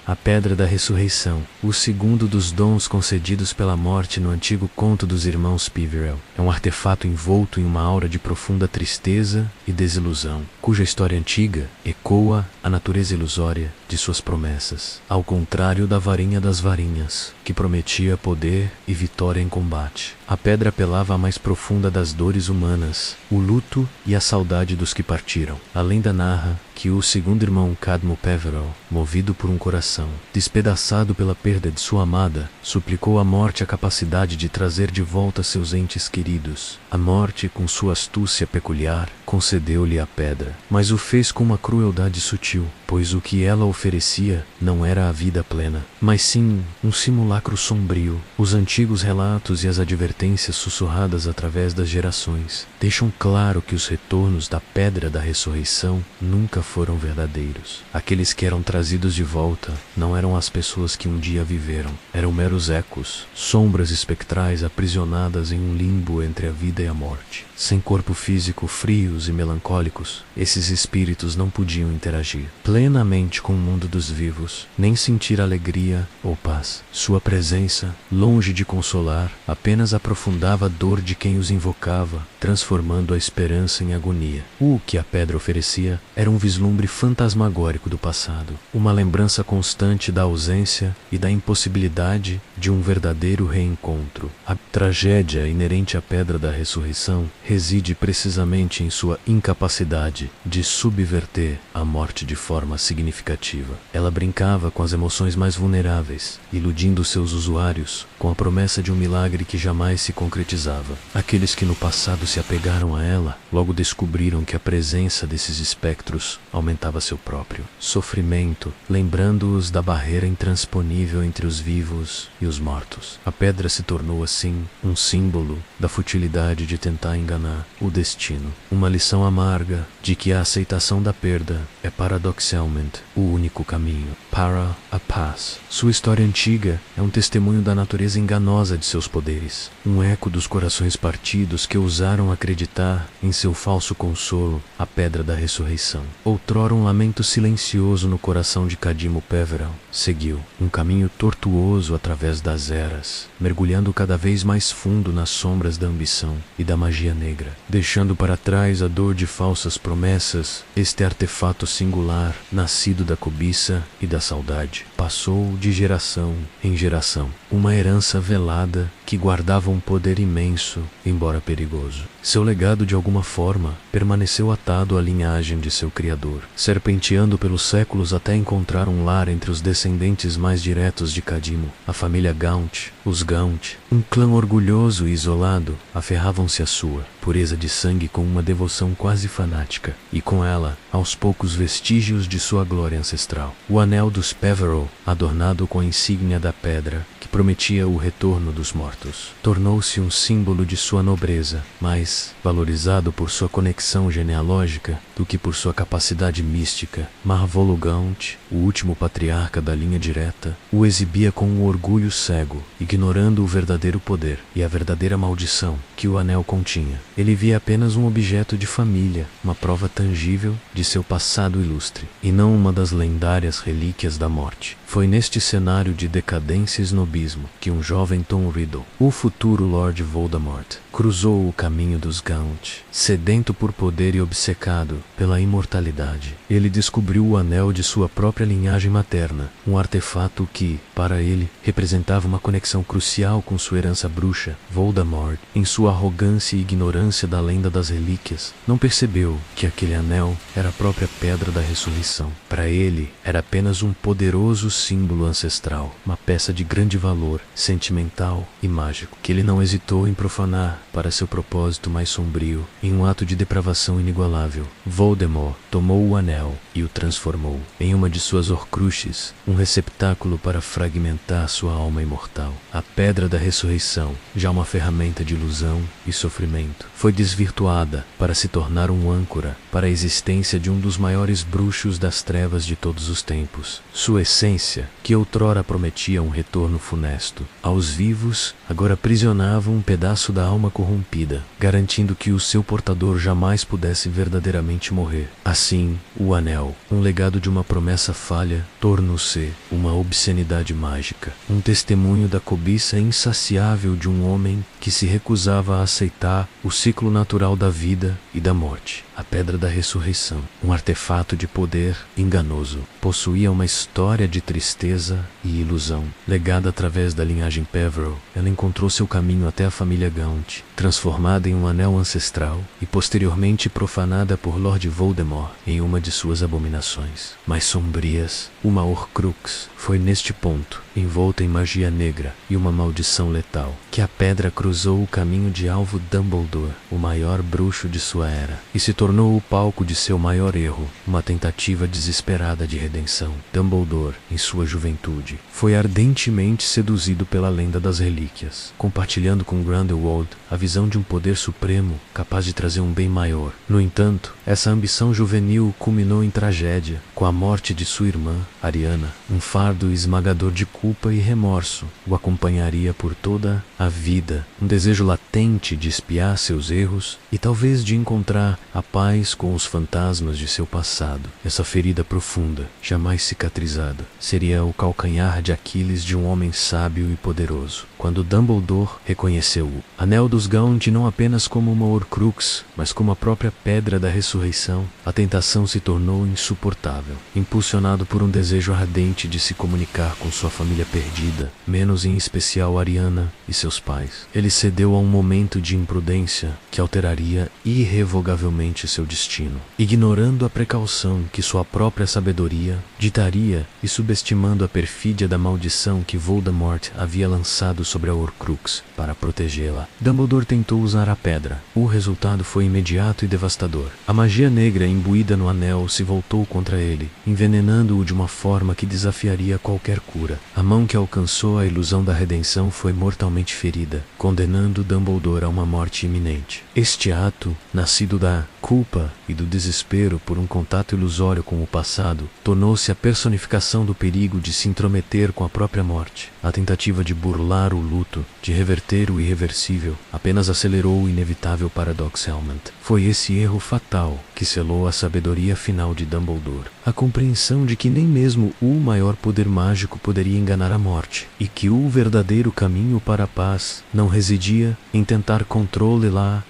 A Pedra da Ressurreição, o segundo dos dons concedidos pela morte no antigo conto dos irmãos Peverell, é um artefato envolto em uma aura de profunda tristeza e desilusão, cuja história antiga ecoa a natureza ilusória de suas promessas, ao contrário da varinha das varinhas, que prometia poder e vitória em combate. A pedra apelava à mais profunda das dores humanas, o luto e a saudade dos que partiram. A lenda narra que o segundo irmão Cadmo Peverell, movido por um coração despedaçado pela perda de sua amada, suplicou à morte a capacidade de trazer de volta seus entes queridos. A morte, com sua astúcia peculiar, concedeu-lhe a pedra, mas o fez com uma crueldade sutil, pois o que ela oferecia não era a vida plena, mas sim um simulacro sombrio. Os antigos relatos e as advertências sussurradas através das gerações deixam claro que os retornos da Pedra da Ressurreição nunca foram verdadeiros. Aqueles que eram trazidos de volta não eram as pessoas que um dia viveram, eram meros ecos, sombras espectrais aprisionadas em um limbo entre a vida e a morte. Sem corpo físico, frios e melancólicos, esses espíritos não podiam interagir plenamente com o mundo dos vivos, nem sentir alegria ou paz. Sua presença, longe de consolar, apenas aprofundava a dor de quem os invocava, transformando a esperança em agonia. O que a pedra oferecia era um vislumbre fantasmagórico do passado, uma lembrança constante da ausência e da impossibilidade de um verdadeiro reencontro. A tragédia inerente à Pedra da Ressurreição reside precisamente em sua incapacidade de subverter a morte de forma significativa. Ela brincava com as emoções mais vulneráveis, iludindo seus usuários com a promessa de um milagre que jamais se concretizava. Aqueles que no passado quando se apegaram a ela, logo descobriram que a presença desses espectros aumentava seu próprio sofrimento, lembrando-os da barreira intransponível entre os vivos e os mortos. A pedra se tornou assim um símbolo da futilidade de tentar enganar o destino, uma lição amarga de que a aceitação da perda é paradoxalmente o único caminho para a paz. Sua história antiga é um testemunho da natureza enganosa de seus poderes, um eco dos corações partidos que ousaram acreditar em seu falso consolo, a pedra da ressurreição. Outrora um lamento silencioso no coração de Cadimo Peverell seguiu um caminho tortuoso através das eras, mergulhando cada vez mais fundo nas sombras da ambição e da magia negra, deixando para trás a dor de falsas promessas. Este artefato singular, nascido da cobiça e da saudade, passou de geração em geração, uma herança velada que guardava um poder imenso, embora perigoso. Seu legado, de alguma forma, permaneceu atado à linhagem de seu criador, serpenteando pelos séculos até encontrar um lar entre os descendentes mais diretos de Cadimo. A família Gaunt, os Gaunt, um clã orgulhoso e isolado, aferravam-se à sua pureza de sangue com uma devoção quase fanática, e com ela, aos poucos vestígios de sua glória ancestral. O anel dos Peverell, adornado com a insígnia da pedra, que prometia o retorno dos mortos, tornou-se um símbolo de sua nobreza, mais valorizado por sua conexão genealógica do que por sua capacidade mística. Marvolo Gaunt, o último patriarca da linha direta, o exibia com um orgulho cego, ignorando o verdadeiro poder e a verdadeira maldição que o anel continha. Ele via apenas um objeto de família, uma prova tangível de seu passado ilustre, e não uma das lendárias relíquias da morte. Foi neste cenário de decadência e snobismo que um jovem Tom Riddle, o futuro Lord Voldemort, cruzou o caminho dos Gaunt, sedento por poder e obcecado pela imortalidade. Ele descobriu o anel de sua própria linhagem materna, um artefato que, para ele, representava uma conexão crucial com sua herança bruxa. Voldemort, em sua arrogância e ignorância da lenda das relíquias, não percebeu que aquele anel era a própria pedra da ressurreição. Para ele, era apenas um poderoso símbolo ancestral, uma peça de grande valor, sentimental e mágico, que ele não hesitou em profanar para seu propósito mais sombrio. Em um ato de depravação inigualável, Voldemort tomou o anel e o transformou em uma de suas horcruxes, um receptáculo para fragmentar sua alma imortal. A pedra da ressurreição, já uma ferramenta de ilusão e sofrimento, foi desvirtuada para se tornar um âncora para a existência de um dos maiores bruxos das trevas de todos os tempos. Sua essência, que outrora prometia um retorno funesto aos vivos, agora aprisionava um pedaço da alma corrompida, garantindo que o seu portador jamais pudesse verdadeiramente morrer. Assim, o anel, um legado de uma promessa falha, tornou-se uma obscenidade mágica, um testemunho da cobiça insaciável de um homem que se recusava a aceitar o ciclo natural da vida e da morte. A pedra da ressurreição, um artefato de poder enganoso, possuía uma história de tristeza e ilusão. Legada através da linhagem Peverell, ela encontrou seu caminho até a família Gaunt, transformada em um anel ancestral e posteriormente profanada por Lord Voldemort em uma de suas abominações mais sombrias. Uma Horcrux foi neste ponto, envolta em magia negra e uma maldição letal, que a pedra cruzou o caminho de alvo Dumbledore, o maior bruxo de sua era, e se tornou o palco de seu maior erro, uma tentativa desesperada de redenção. Dumbledore, em sua juventude, foi ardentemente seduzido pela lenda das relíquias, compartilhando com Grindelwald a visão de um poder supremo capaz de trazer um bem maior. No entanto, essa ambição juvenil culminou em tragédia, com a morte de sua irmã, Ariana. Um fardo esmagador de culpa e remorso o acompanharia por toda a vida, um desejo latente de expiar seus erros e talvez de encontrar a paz com os fantasmas de seu passado. Essa ferida profunda, jamais cicatrizada, seria o calcanhar de Aquiles de um homem sábio e poderoso. Quando Dumbledore reconheceu-o, Anel dos Gaunt não apenas como uma Horcrux, mas como a própria pedra da ressurreição, a tentação se tornou insuportável. Impulsionado por um desejo ardente de se comunicar com sua família perdida, menos em especial Ariana e seus pais, ele cedeu a um momento de imprudência que alteraria irrevogavelmente seu destino, ignorando a precaução que sua própria sabedoria ditaria e subestimando a perfídia da maldição que Voldemort havia lançado sobre a Horcrux para protegê-la. Dumbledore tentou usar a pedra. O resultado foi imediato e devastador. A magia negra imbuída no anel se voltou contra ele, envenenando-o de uma forma que desafiaria qualquer cura. A mão que alcançou a ilusão da redenção foi mortalmente ferida, condenando Dumbledore a uma morte iminente. Este ato, nascido da culpa e do desespero por um contato ilusório com o passado, tornou-se a personificação do perigo de se intrometer com a própria morte. A tentativa de burlar o luto, de reverter o irreversível, apenas acelerou o inevitável para Dox-Helmont. Foi esse erro fatal que selou a sabedoria final de Dumbledore. A compreensão de que nem mesmo o maior poder mágico poderia enganar a morte, e que o verdadeiro caminho para a paz não residia em tentar controlá-la,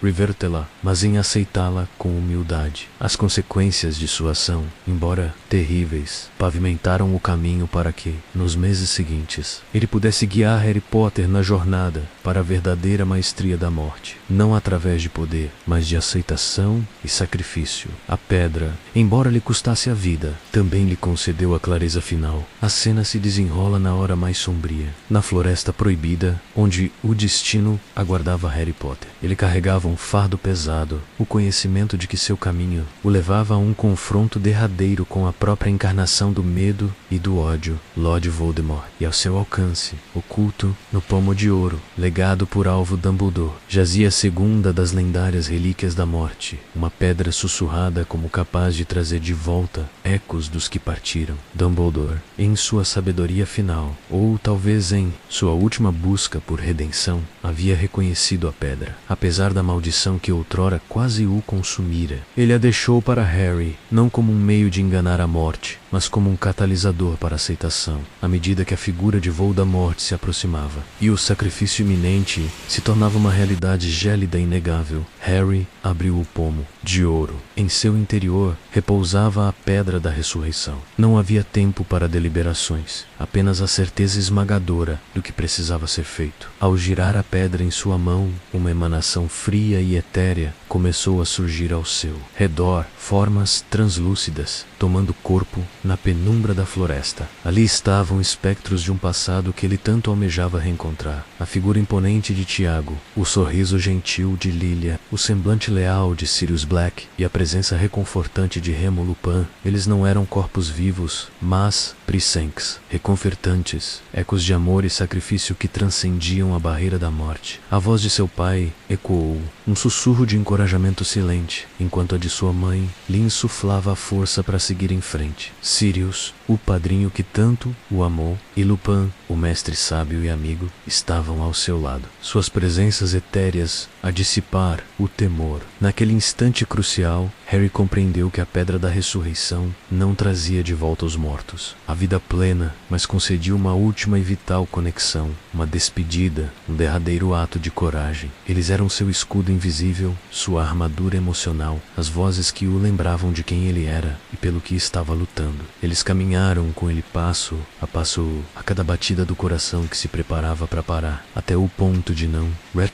revertê-la, mas em aceitá-la com humildade. As consequências de sua ação, embora terríveis, pavimentaram o caminho para que, nos meses seguintes, ele pudesse guiar Harry Potter na jornada para a verdadeira maestria da morte, não através de poder, mas de aceitação e sacrifício. A pedra, embora lhe custasse a vida, também lhe concedeu a clareza final. A cena se desenrola na hora mais sombria, na Floresta Proibida, onde o destino aguardava Harry Potter. Ele carregava um fardo pesado, o conhecimento de que seu caminho o levava a um confronto derradeiro com a própria encarnação do medo e do ódio, Lord Voldemort, e ao seu alcance, oculto no pomo de ouro, legado por alvo Dumbledore, jazia a segunda das lendárias relíquias da morte, uma pedra sussurrada como capaz de trazer de volta ecos dos que partiram. Dumbledore, em sua sabedoria final, ou talvez em sua última busca por redenção, havia reconhecido a pedra, apesar da maldição que outrora quase o consumira. Ele a deixou para Harry, não como um meio de enganar a morte, mas como um catalisador para a aceitação, à medida que a figura de Voldemort se aproximava, e o sacrifício iminente se tornava uma realidade gélida e inegável. Harry abriu o pomo de ouro. Em seu interior repousava a pedra da ressurreição. Não havia tempo para deliberações, apenas a certeza esmagadora do que precisava ser feito. Ao girar a pedra em sua mão, uma emanação fria e etérea começou a surgir ao seu redor, formas translúcidas, tomando corpo na penumbra da floresta. Ali estavam espectros de um passado que ele tanto almejava reencontrar. A figura imponente de Tiago, o sorriso gentil de Lilia, o semblante leal de Sirius Black e a presença reconfortante de Remo Lupin. Eles não eram corpos vivos, mas Prisenks, reconfortantes, ecos de amor e sacrifício que transcendiam a barreira da morte. A voz de seu pai ecoou, um sussurro de encorajamento silente, enquanto a de sua mãe lhe insuflava a força para seguir em frente. Sirius, o padrinho que tanto o amou, e Lupin, o mestre sábio e amigo, estavam ao seu lado, suas presenças etéreas a dissipar o temor. Naquele instante crucial, Harry compreendeu que a pedra da ressurreição não trazia de volta os mortos, a vida plena, mas concedia uma última e vital conexão, uma despedida, um derradeiro ato de coragem. Eles eram seu escudo invisível, sua armadura emocional, as vozes que o lembravam de quem ele era e pelo que estava lutando. Eles caminharam com ele passo, a cada batida do coração que se preparava para parar, até o ponto de não.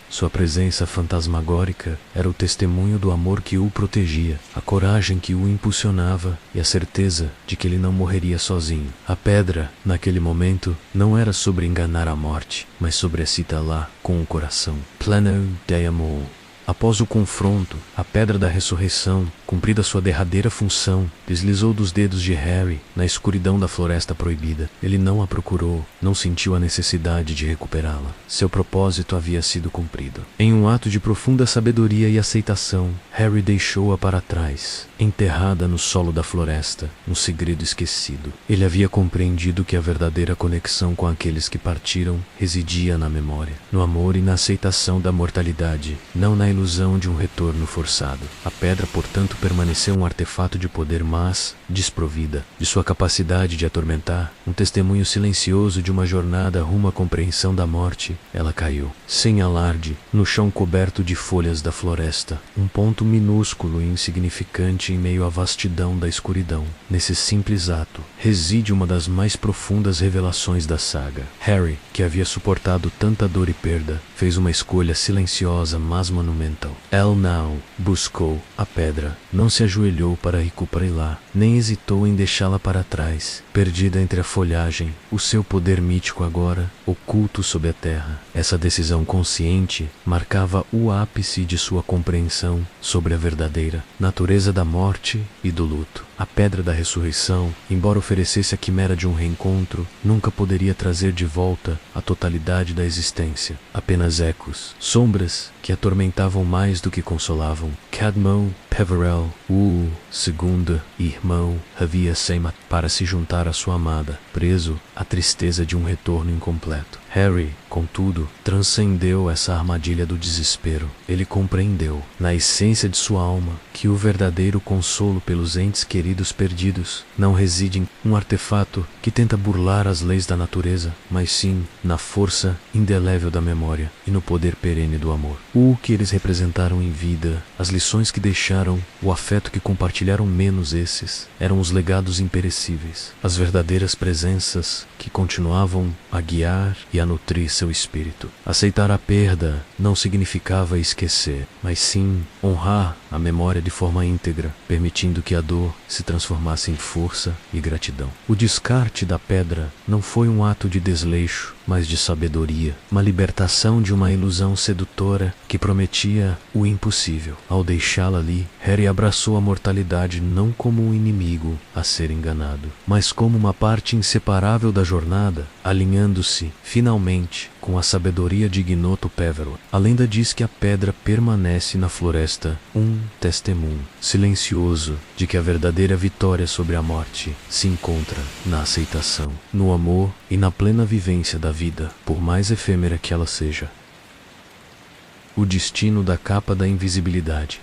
Sua presença fantasmagórica era o testemunho do amor que o protegia, a coragem que o impulsionava e a certeza de que ele não morreria sozinho. A pedra, naquele momento, não era sobre enganar a morte, mas sobre excitá-la com o coração. Plano de amor. Após o confronto, a pedra da ressurreição, cumprida sua derradeira função, deslizou dos dedos de Harry na escuridão da Floresta Proibida. Ele não a procurou, não sentiu a necessidade de recuperá-la. Seu propósito havia sido cumprido. Em um ato de profunda sabedoria e aceitação, Harry deixou-a para trás, enterrada no solo da floresta, um segredo esquecido. Ele havia compreendido que a verdadeira conexão com aqueles que partiram residia na memória, no amor e na aceitação da mortalidade, não na ilusão de um retorno forçado. A pedra, portanto, permaneceu um artefato de poder, mas desprovida de sua capacidade de atormentar, um testemunho silencioso de uma jornada rumo à compreensão da morte. Ela caiu, sem alarde, no chão coberto de folhas da floresta, um ponto minúsculo e insignificante em meio à vastidão da escuridão. Nesse simples ato reside uma das mais profundas revelações da saga. Harry, que havia suportado tanta dor e perda, fez uma escolha silenciosa mas monumental. Elnau buscou a pedra não se ajoelhou para recuperá-la, nem hesitou em deixá-la para trás, perdida entre a folhagem, o seu poder mítico agora, oculto sob a terra. Essa decisão consciente marcava o ápice de sua compreensão sobre a verdadeira natureza da morte e do luto. A pedra da ressurreição, embora oferecesse a quimera de um reencontro, nunca poderia trazer de volta a totalidade da existência. Apenas ecos, sombras que atormentavam mais do que consolavam. Cadmo, Peverell, o segundo irmão, havia saído para se juntar à sua amada, preso à tristeza de um retorno incompleto. Harry, contudo, transcendeu essa armadilha do desespero. Ele compreendeu, na essência de sua alma, que o verdadeiro consolo pelos entes queridos perdidos não reside em um artefato que tenta burlar as leis da natureza, mas sim na força indelével da memória e no poder perene do amor. O que eles representaram em vida, as lições que deixaram, o afeto que compartilharam, menos esses, eram os legados imperecíveis, as verdadeiras presenças que continuavam a guiar e a nutrir seu espírito. Aceitar a perda não significava esquecer, mas sim honrar a memória de forma íntegra, permitindo que a dor se transformasse em força e gratidão. O descarte da pedra não foi um ato de desleixo, mas de sabedoria, uma libertação de uma ilusão sedutora que prometia o impossível. Ao deixá-la ali, Harry abraçou a mortalidade não como um inimigo a ser enganado, mas como uma parte inseparável da jornada, alinhando-se, finalmente, com a sabedoria de Ignoto Peverell. A lenda diz que a pedra permanece na floresta, um testemunho silencioso de que a verdadeira vitória sobre a morte se encontra na aceitação, no amor e na plena vivência da vida, por mais efêmera que ela seja. O destino da capa da invisibilidade.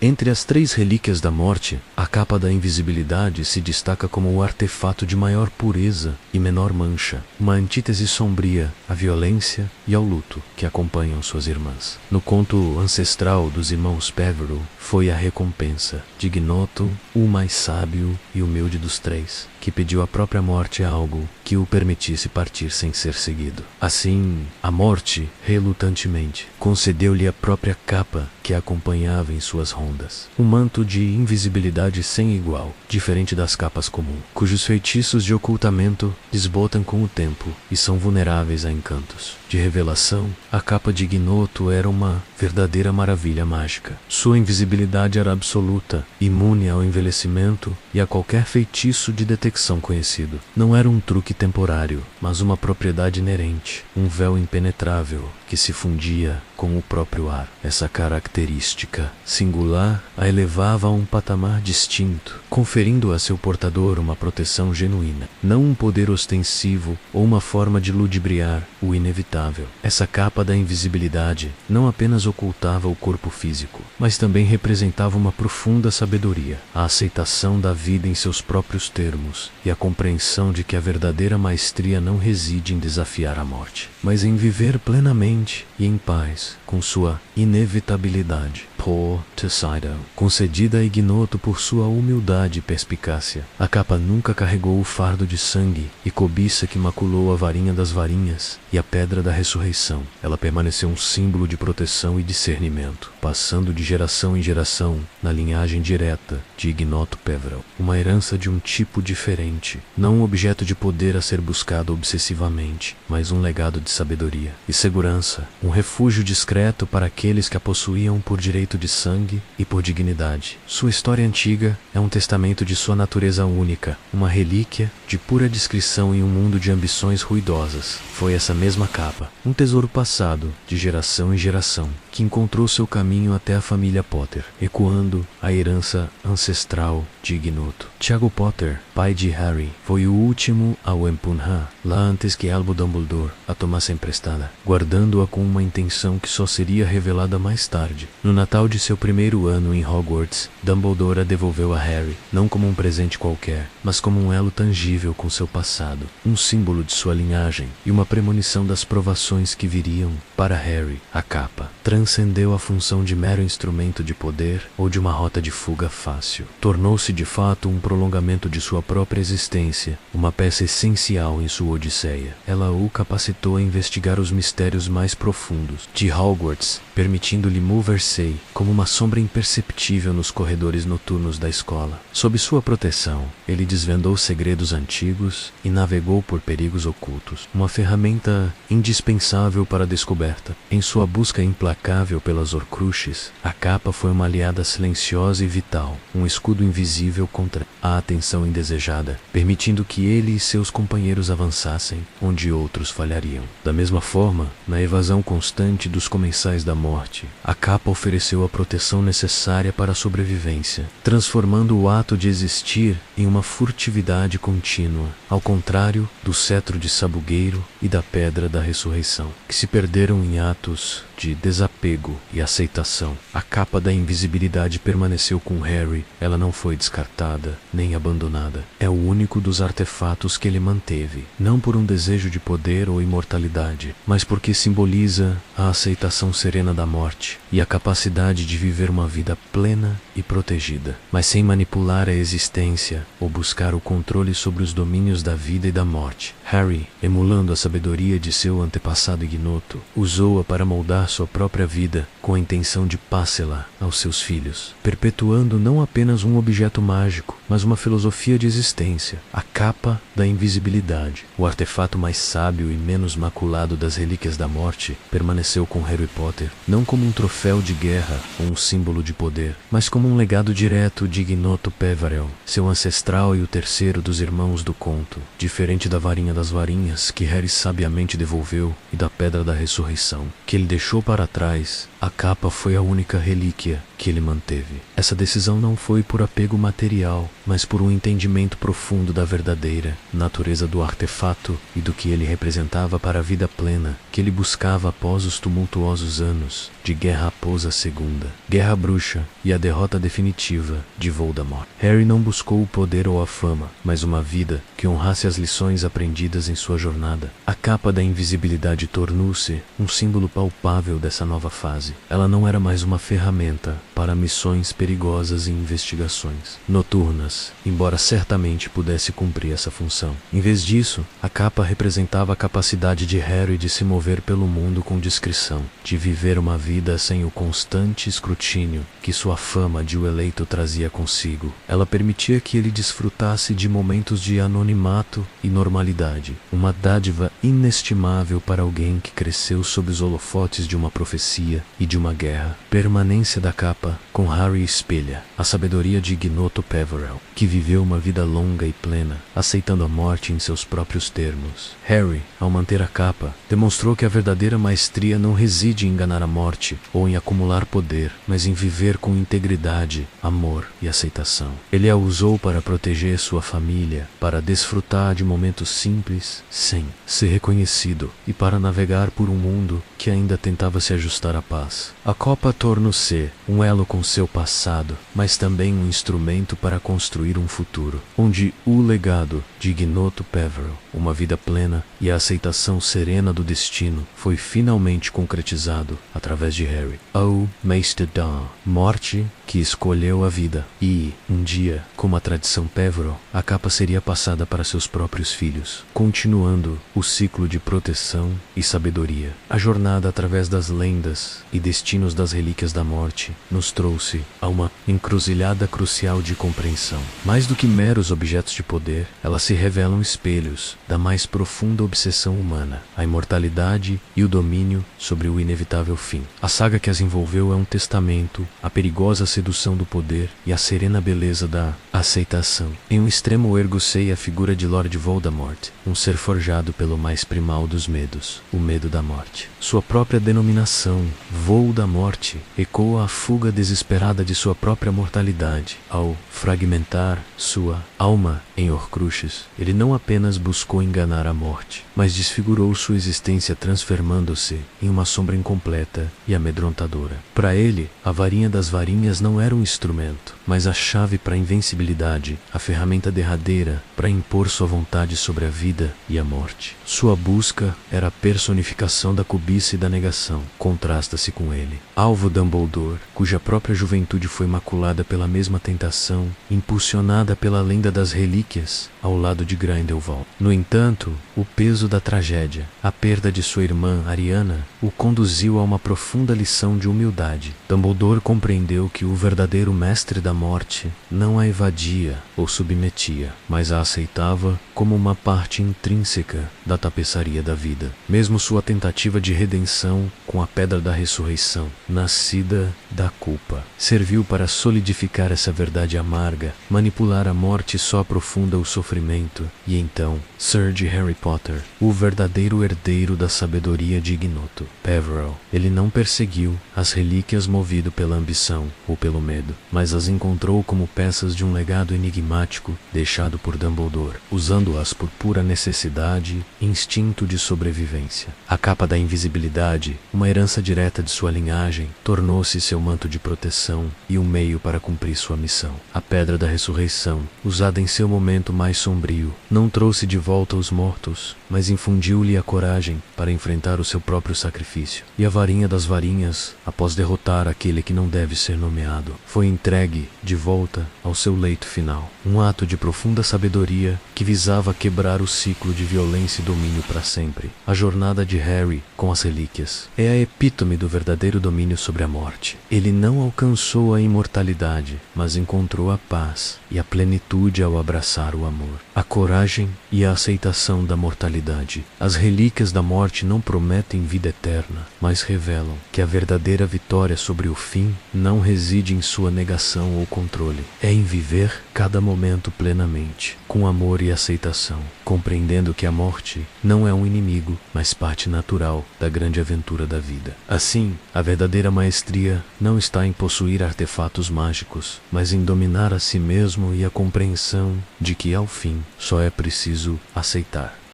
Entre as 3 relíquias da morte, a capa da invisibilidade se destaca como o artefato de maior pureza e menor mancha, uma antítese sombria à violência e ao luto que acompanham suas irmãs. No conto ancestral dos irmãos Peverell, foi a recompensa de Ignoto, o mais sábio e humilde dos 3, que pediu a própria morte a algo que o permitisse partir sem ser seguido. Assim, a morte, relutantemente, concedeu-lhe a própria capa que a acompanhava em suas rondas. Um manto de invisibilidade sem igual, diferente das capas comuns, cujos feitiços de ocultamento desbotam com o tempo e são vulneráveis a encantos de revelação. A capa de Ignoto era uma verdadeira maravilha mágica. Sua invisibilidade era absoluta, imune ao envelhecimento e a qualquer feitiço de detecção conhecido. Não era um truque temporário, mas uma propriedade inerente, um véu impenetrável que se fundia com o próprio ar. Essa característica singular a elevava a um patamar distinto, conferindo a seu portador uma proteção genuína, não um poder ostensivo ou uma forma de ludibriar o inevitável. Essa capa da invisibilidade não apenas ocultava o corpo físico, mas também representava uma profunda sabedoria, a aceitação da vida em seus próprios termos e a compreensão de que a verdadeira maestria não reside em desafiar a morte, mas em viver plenamente e em paz com sua inevitabilidade. Poor Tuxedo, concedida a Ignoto por sua humildade e perspicácia, a capa nunca carregou o fardo de sangue e cobiça que maculou a varinha das varinhas e a pedra da ressurreição. Ela permaneceu um símbolo de proteção e discernimento, passando de geração em geração na linhagem direta de Ignoto Peverell, uma herança de um tipo diferente, não um objeto de poder a ser buscado obsessivamente, mas um legado de sabedoria e segurança, um refúgio discreto para aqueles que a possuíam por direito de sangue e por dignidade. Sua história antiga é um testamento de sua natureza única, uma relíquia de pura discrição em um mundo de ambições ruidosas. Foi essa mesma capa, um tesouro passado de geração em geração, que encontrou seu caminho até a família Potter, ecoando a herança ancestral de Ignoto. Tiago Potter, pai de Harry, foi o último a o empunhar, lá antes que Albus Dumbledore a tomasse emprestada, guardando-a com uma intenção que só seria revelada mais tarde. No Natal de seu primeiro ano em Hogwarts, Dumbledore a devolveu a Harry, não como um presente qualquer, mas como um elo tangível com seu passado, um símbolo de sua linhagem e uma premonição das provações que viriam para Harry. A capa transcendeu a função de mero instrumento de poder ou de uma rota de fuga fácil. Tornou-se de fato um prolongamento de sua própria existência, uma peça essencial em sua odisseia. Ela o capacitou a investigar os mistérios mais profundos de Hogwarts, permitindo-lhe mover-se como uma sombra imperceptível nos corredores noturnos da escola. Sob sua proteção, ele desvendou segredos antigos e navegou por perigos ocultos, uma ferramenta indispensável para a descoberta. Em sua busca implacável pelas Horcruxes, a capa foi uma aliada silenciosa e vital, um escudo invisível contra a atenção indesejada, permitindo que ele e seus companheiros avançassem onde outros falhariam. Da mesma forma, na evasão constante dos comensais da morte, a capa ofereceu a proteção necessária para a sobrevivência, transformando o ato de existir em uma furtividade contínua, ao contrário do cetro de Sabugueiro e da Pedra da Ressurreição, que se perderam em atos de desapego e aceitação. A capa da invisibilidade permaneceu com Harry. Ela não foi descartada nem abandonada. É o único dos artefatos que ele manteve, não por um desejo de poder ou imortalidade, mas porque simboliza a aceitação serena da morte e a capacidade de viver uma vida plena e protegida, mas sem manipular a existência ou buscar o controle sobre os domínios da vida e da morte. Harry, emulando a sabedoria de seu antepassado ignoto, usou-a para moldar sua própria vida com a intenção de passá-la aos seus filhos, perpetuando não apenas um objeto mágico, mas uma filosofia de existência, a capa da invisibilidade. O artefato mais sábio e menos maculado das relíquias da morte permaneceu com Harry Potter, não como um troféu de guerra ou um símbolo de poder, mas como um legado direto de Ignoto Peverell, seu ancestral e o terceiro dos irmãos do conto, diferente da varinha das varinhas que Harry sabiamente devolveu e da Pedra da Ressurreição, que ele deixou para trás. A capa foi a única relíquia que ele manteve. Essa decisão não foi por apego material, mas por um entendimento profundo da verdadeira natureza do artefato e do que ele representava para a vida plena que ele buscava após os tumultuosos anos de Guerra Raposa II, Guerra Bruxa e a derrota definitiva de Voldemort. Harry não buscou o poder ou a fama, mas uma vida que honrasse as lições aprendidas em sua jornada. A capa da invisibilidade tornou-se um símbolo palpável dessa nova fase. Ela não era mais uma ferramenta para missões perigosas e investigações noturnas, embora certamente pudesse cumprir essa função. Em vez disso, a capa representava a capacidade de Harry de se mover pelo mundo com discrição, de viver uma vida sem o constante escrutínio que sua fama de o eleito trazia consigo. Ela permitia que ele desfrutasse de momentos de anonimato e normalidade, uma dádiva inestimável para alguém que cresceu sob os holofotes de uma profecia e de uma guerra. Permanência da capa com Harry espelha a sabedoria de Ignoto Peverell, que viveu uma vida longa e plena, aceitando a morte em seus próprios termos. Harry, ao manter a capa, demonstrou que a verdadeira maestria não reside em enganar a morte ou em acumular poder, mas em viver com integridade, amor e aceitação. Ele a usou para proteger sua família, para desfrutar de momentos simples, sem ser reconhecido, e para navegar por um mundo que ainda tentava se ajustar à paz. A copa tornou-se um elo com seu passado, mas também um instrumento para construir um futuro, onde o legado de Ignoto Peverell, uma vida plena e a aceitação serena do destino, foi finalmente concretizado através de Harry. Oh, Maester Dawn, morte que escolheu a vida. E, um dia, como a tradição Peverell, a capa seria passada para seus próprios filhos, continuando o ciclo de proteção e sabedoria. A jornada através das lendas e destinos das relíquias da morte nos trouxe a uma encruzilhada crucial de compreensão. Mais do que meros objetos de poder, elas se revelam espelhos da mais profunda obsessão humana, a imortalidade e o domínio sobre o inevitável fim. A saga que as envolveu é um testamento à perigosa sedução do poder e à serena beleza da aceitação. Em um extremo ergo-se a figura de Lord Voldemort, um ser forjado pelo mais primal dos medos, o medo da morte. Sua própria denominação, Voo da Morte, ecoa a fuga desesperada de sua própria mortalidade. Ao fragmentar sua alma em Horcruxes, ele não apenas buscou enganar a morte, mas desfigurou sua existência, transformando-se em uma sombra incompleta e amedrontadora. Para ele, a varinha das varinhas não eram um instrumento, mas a chave para a invencibilidade, a ferramenta derradeira para impor sua vontade sobre a vida e a morte. Sua busca era a personificação da cobiça e da negação. Contrasta-se com ele. Alvo Dumbledore, cuja própria juventude foi maculada pela mesma tentação, impulsionada pela lenda das relíquias, ao lado de Grindelwald. No entanto, o peso da tragédia, a perda de sua irmã Ariana, o conduziu a uma profunda lição de humildade. Dumbledore compreendeu que o verdadeiro mestre da morte não a evadia ou submetia, mas a aceitava como uma parte intrínseca da tapeçaria da vida. Mesmo sua tentativa de redenção com a Pedra da Ressurreição, nascida da culpa, serviu para solidificar essa verdade amarga. Manipular a morte só aprofunda o sofrimento, e então surge Harry Potter, o verdadeiro herdeiro da sabedoria de Ignoto. Peverell. Ele não perseguiu as relíquias movido pela ambição ou pelo medo, mas as encontrou como peças de um legado enigmático deixado por Dumbledore, usando-as por pura necessidade e instinto de sobrevivência. A capa da invisibilidade, uma herança direta de sua linhagem, tornou-se seu manto de proteção e um meio para cumprir sua missão. A Pedra da Ressurreição, usada em seu momento mais sombrio, não trouxe de volta os mortos, mas infundiu-lhe a coragem para enfrentar o seu próprio sacrifício. E a varinha das varinhas, após derrotar aquele que não deve ser nomeado, foi entregue de volta ao seu leito final. Um ato de profunda sabedoria que visava quebrar o ciclo de violência e domínio para sempre. A jornada de Harry com as relíquias é a epítome do verdadeiro domínio sobre a morte. Ele não alcançou a imortalidade, mas encontrou a paz e a plenitude ao abraçar o amor, a coragem e a aceitação da mortalidade. As relíquias da morte não prometem vida eterna, mas revelam que a verdadeira vitória sobre o fim não reside em sua negação ou controle. É em viver cada momento plenamente, com amor e aceitação, compreendendo que a morte não é um inimigo, mas parte natural da grande aventura da vida. Assim, a verdadeira maestria não está em possuir artefatos mágicos, mas em dominar a si mesmo e a compreensão de que, ao fim, só é preciso aceitar.